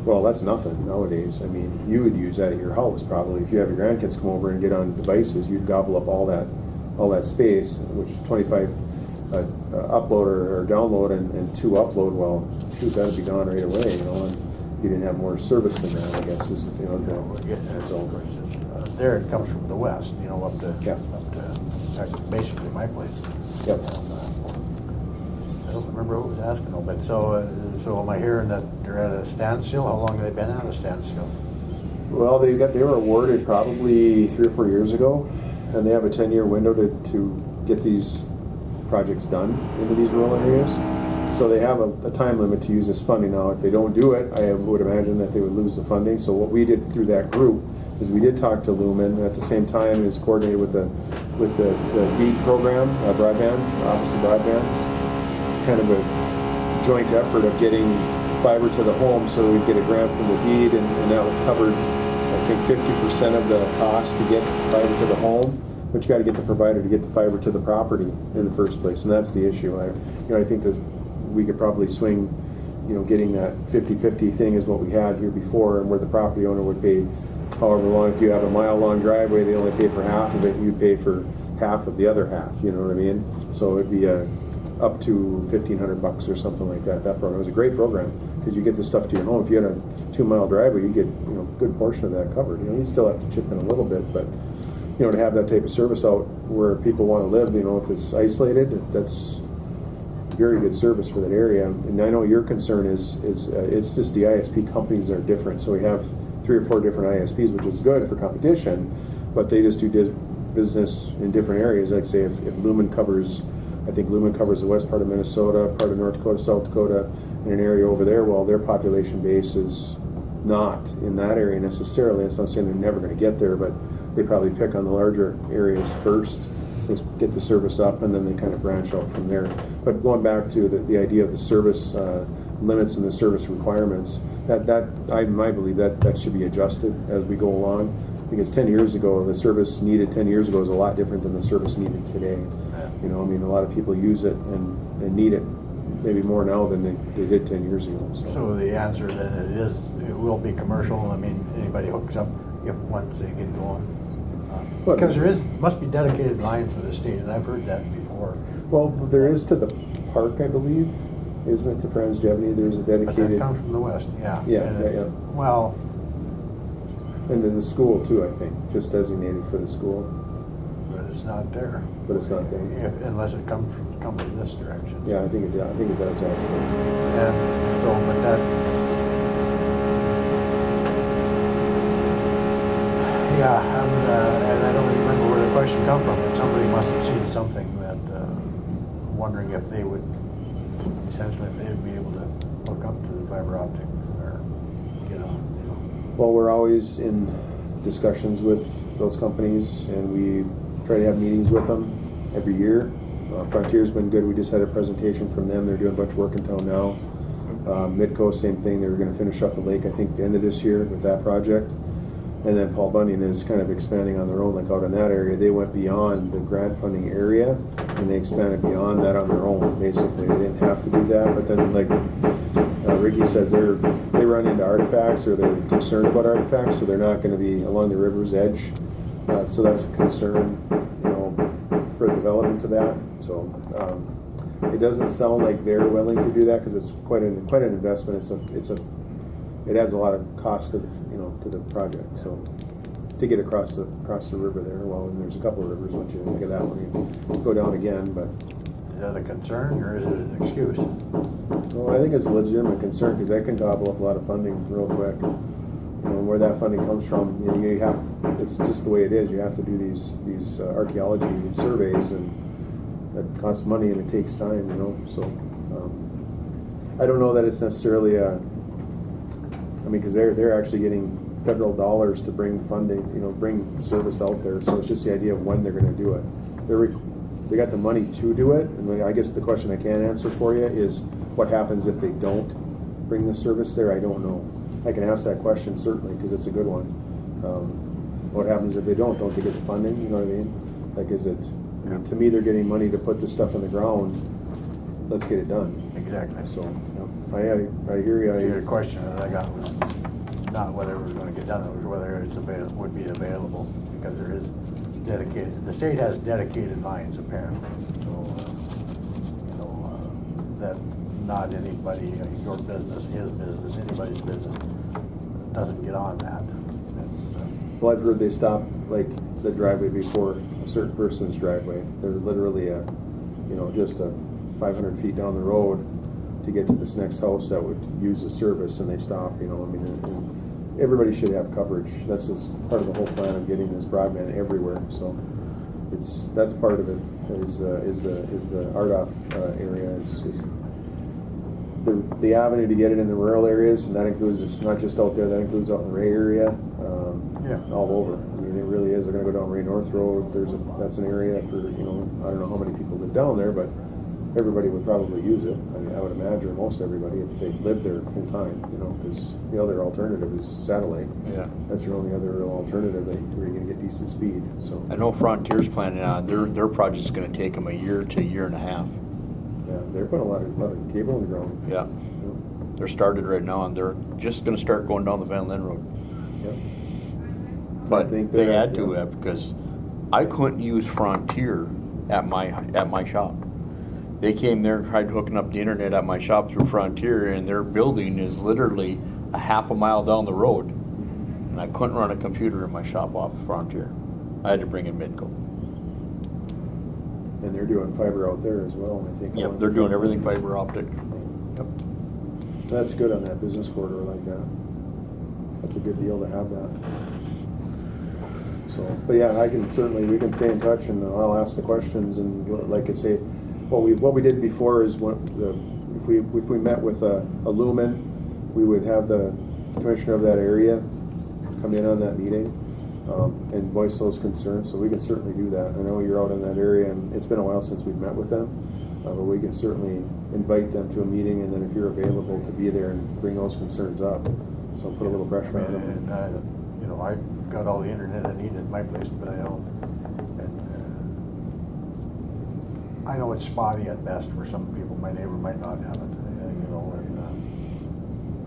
Well, that's nothing nowadays. I mean, you would use that at your house probably. If you have your grandkids come over and get on devices, you'd gobble up all that space, which 25 upload or download and 2 upload, well, shoot, that'd be gone right away, you know, and you didn't have more service than that, I guess, is, you know, there it comes from the west, you know, up to that's basically my place. Yep. I don't remember what I was asking, though, but so am I hearing that they're at a standstill? How long have they been at a standstill? Well, they were awarded probably 3 or 4 years ago, and they have a 10-year window to get these projects done into these rural areas. So they have a time limit to use this funding. Now, if they don't do it, I would imagine that they would lose the funding. So what we did through that group is we did talk to Lumen, and at the same time is coordinated with the DEED program, broadband, Office of Broadband, kind of a joint effort of getting fiber to the home. So we'd get a grant from the DEED, and that would cover, I think, 50% of the cost to get fiber to the home. But you got to get the provider to get the fiber to the property in the first place, and that's the issue. I think that we could probably swing, you know, getting that 50-50 thing is what we had here before, and where the property owner would pay however long. If you have a mile-long driveway, they only pay for half of it, and you pay for half of the other half. You know what I mean? So it'd be up to $1,500 or something like that. That program was a great program because you get this stuff to your home. If you had a 2-mile driveway, you get, you know, a good portion of that covered. You know, you still have to chip in a little bit, but you know, to have that type of service out where people want to live, you know, if it's isolated, that's very good service for that area. And I know your concern is it's just the ISP companies are different. So we have 3 or 4 different ISPs, which is good for competition, but they just do business in different areas. Like say if Lumen covers, I think Lumen covers the west part of Minnesota, part of North Dakota, South Dakota, and an area over there. Well, their population base is not in that area necessarily. It's not saying they're never going to get there, but they probably pick on the larger areas first, just get the service up, and then they kind of branch out from there. But going back to the idea of the service limits and the service requirements, that I believe that should be adjusted as we go along, because 10 years ago, the service needed 10 years ago is a lot different than the service needed today. You know, I mean, a lot of people use it and need it maybe more now than they did 10 years ago. So the answer then it will be commercial. I mean, anybody hooks up if once they get going. Because must be dedicated line for the state, and I've heard that before. Well, there is to the park, I believe, isn't it, to Franz Jevny? There's a dedicated. But that comes from the west, yeah. Yeah. Well. And then the school too, I think, just designated for the school. But it's not there. But it's not there. Unless it comes in this direction. Yeah, I think it does actually. And so, but that. Yeah, and I don't remember where the question come from, but somebody must have seen something that, wondering if they would, essentially, if they would be able to hook up to the fiber optic or get on, you know. Well, we're always in discussions with those companies, and we try to have meetings with them every year. Frontier's been good. We just had a presentation from them. They're doing a bunch of work in town now. Midco, same thing. They were going to finish up the lake, I think, the end of this year with that project. And then Paul Bunyan is kind of expanding on their own, like out in that area. They went beyond the grant funding area, and they expanded beyond that on their own, basically. They didn't have to do that, but then, like Ricky says, they run into artifacts, or they're concerned about artifacts, so they're not going to be along the river's edge. So that's a concern, you know, for development to that. So it doesn't sound like they're willing to do that, because it's quite an investment. It adds a lot of cost to the project. So to get across the river there, well, and there's a couple of rivers once you look at that one, you go down again. But is that a concern or is it an excuse? Well, I think it's a legitimate concern, because that can gobble up a lot of funding real quick. You know, where that funding comes from, you have. It's just the way it is. You have to do these archaeology surveys, and that costs money and it takes time, you know, so. I don't know that it's necessarily because they're actually getting federal dollars to bring funding, you know, bring service out there, so it's just the idea of when they're gonna do it. They got the money to do it, and I guess the question I can't answer for you is what happens if they don't bring the service there? I don't know. I can ask that question certainly, because it's a good one. What happens if they don't? Don't they get the funding? You know what I mean? Like, is it, I mean, to me, they're getting money to put this stuff in the ground. Let's get it done. Exactly. So, yeah, I hear you. Your question that I got was not whether it was going to get done, it was whether it's would be available, because there is dedicated, the state has dedicated lines apparently. So, that not anybody, your business, his business, anybody's business doesn't get on that. Well, I've heard they stop like the driveway before a certain person's driveway. They're literally just 500 feet down the road to get to this next house that would use the service, and they stop. And everybody should have coverage. That's just part of the whole plan of getting this broadband everywhere. So that's part of it. Is the RDOF area is the avenue to get it in the rural areas, and that includes, it's not just out there, that includes out in the Ray area, all over. I mean, it really is. They're going to go down Ray North Road. That's an area for, I don't know how many people live down there, but everybody would probably use it. I mean, I would imagine most everybody, if they lived there full time, because the other alternative is satellite. Yeah. That's your only other real alternative where you're going to get decent speed. So I know Frontier's planning on, their project's gonna take them a year to a year and a half. yeah, they're putting a lot of cable on the ground. Yeah. They're started right now, and they're just gonna start going down the Van Linn Road. Yep. But I think they they're- had to have, because I couldn't use Frontier at my shop. They came there and tried hooking up the internet at my shop through Frontier, and their building is literally a half a mile down the road. And I couldn't run a computer in my shop off Frontier. I had to bring in Midco. And they're doing fiber out there as well, I think. Yep, they're doing everything fiber optic. Yep. That's good on that business corridor like that. That's a good deal to have that. So, but yeah, we can stay in touch, and I'll ask the questions, and like I say, what we did before is if we met with a Lumen, we would have the commissioner of that area come in on that meeting and voice those concerns. So we can certainly do that. I know you're out in that area, and it's been a while since we've met with them, but we can certainly invite them to a meeting, and then if you're available to be there and bring those concerns up, so put a little pressure on them. And I got all the internet I needed at my place, but I don't. I know it's spotty at best for some people. My neighbor might not have it, and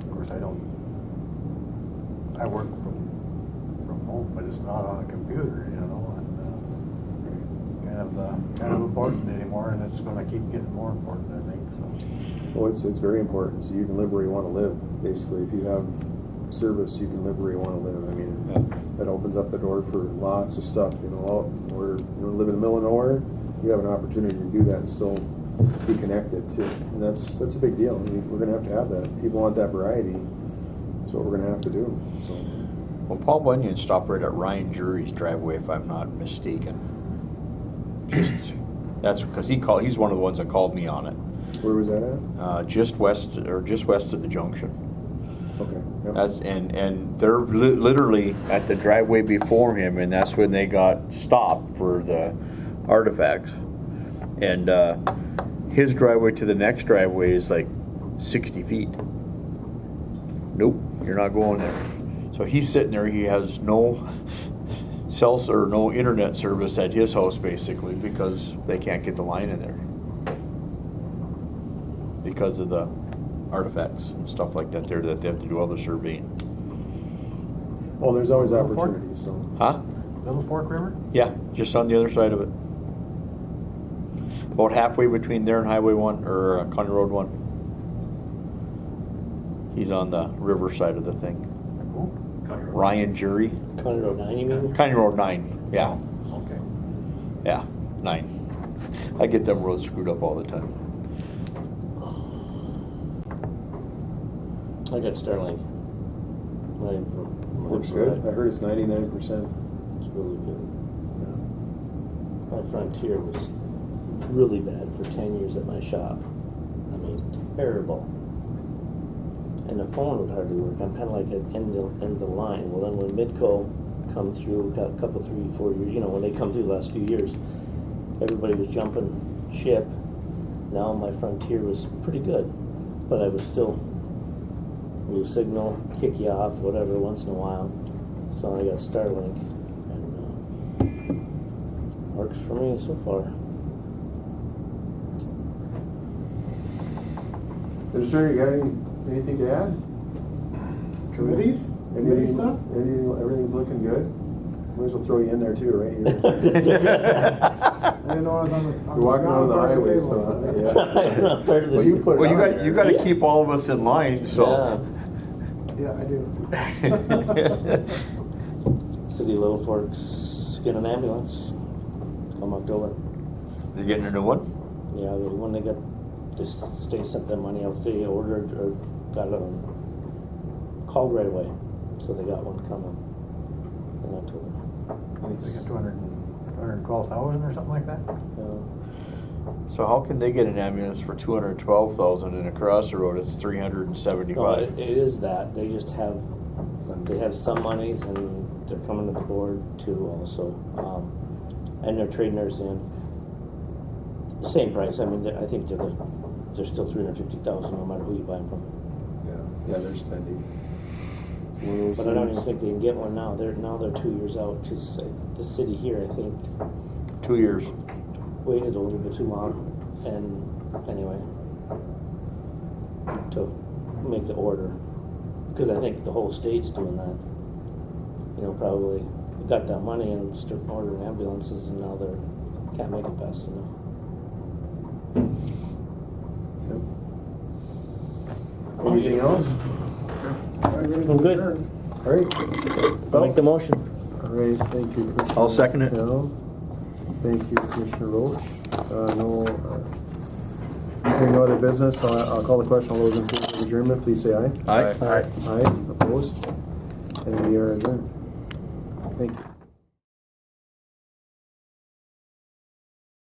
of course I work from home, but it's not on a computer, and kind of important anymore, and it's going to keep getting more important, I think. So. Well, it's very important. So you can live where you want to live. Basically, if you have service, you can live where you want to live. I mean, that opens up the door for lots of stuff. Or live in the middle of nowhere, you have an opportunity to do that and still be connected too. And that's a big deal. I mean, we're going to have that. People want that variety. That's what we're going to have to do. So. Well, Paul Bunyan stopped right at Ryan Jury's driveway, if I'm not mistaken. That's because he's one of the ones that called me on it. Where was that at? Just west of the junction. Okay. Yep. And they're literally at the driveway before him, and that's when they got stopped for the artifacts. And his driveway to the next driveway is like 60 feet. Nope, you're not going there. So he's sitting there. He has no no internet service at his house, basically, because they can't get the line in there because of the artifacts and stuff like that there that they have to do all the surveying. Well, there's always Little Fork? opportunities. So. Huh? Little Fork River? Yeah, just on the other side of it. About halfway between there and Highway 1, or County Road 1. He's on the river side of the thing. Ryan Jury. County Road 9, you mean? County Road 9, yeah. Okay. Yeah, 9. I get them roads screwed up all the time. I got Starlink. Works good. I heard it's 99%. It's really good. My Frontier was really bad for 10 years at my shop. I mean, terrible. And the phone would hardly work. I'm kind of like at end of the line. Well, then when Midco come through, got a couple, 3, 4 years, you know, when they come through the last few years, everybody was jumping ship. Now my Frontier was pretty good, but I was still lose signal, kick you off, whatever, once in a while. So I got Starlink, and works for me so far. Sir, you got anything to add? Committees? Committee stuff? Everything's looking good. Might as well throw you in there too, right? I didn't know I was on the. You're walking out of the highway, so yeah. Well, you put it Well, on there. you gotta keep all of us in line, so. Yeah, I do. City of Little Forks get an ambulance come October. They're getting a new one? Yeah, when they got this state sent them money out, they ordered or got it called right away, so they got one coming in October. They got 212,000 or something like that? So how can they get an ambulance for 212,000 and across the road it's 375? No, it is that they just have some monies and they're coming to the board too also, and they're trading theirs in the same price. I mean, I think they're still 350,000 no matter who you buy them from. Yeah, they're spending. But I don't even think they can get one now. They're 2 years out because the city here, I think, 2 years. waited a little bit too long. And anyway, to make the order, because I think the whole state's doing that. You know, probably got that money and started ordering ambulances, and now they can't make it fast enough. Anything else? I'm good. All right. I'll make the motion. All right, thank you, Commissioner. I'll second it. Hill. Thank you, Commissioner Roach. Hearing no other business, I'll call the question. All those in favor of adjournment, please say aye. Aye. Aye. Opposed? And we are adjourned. Thank you.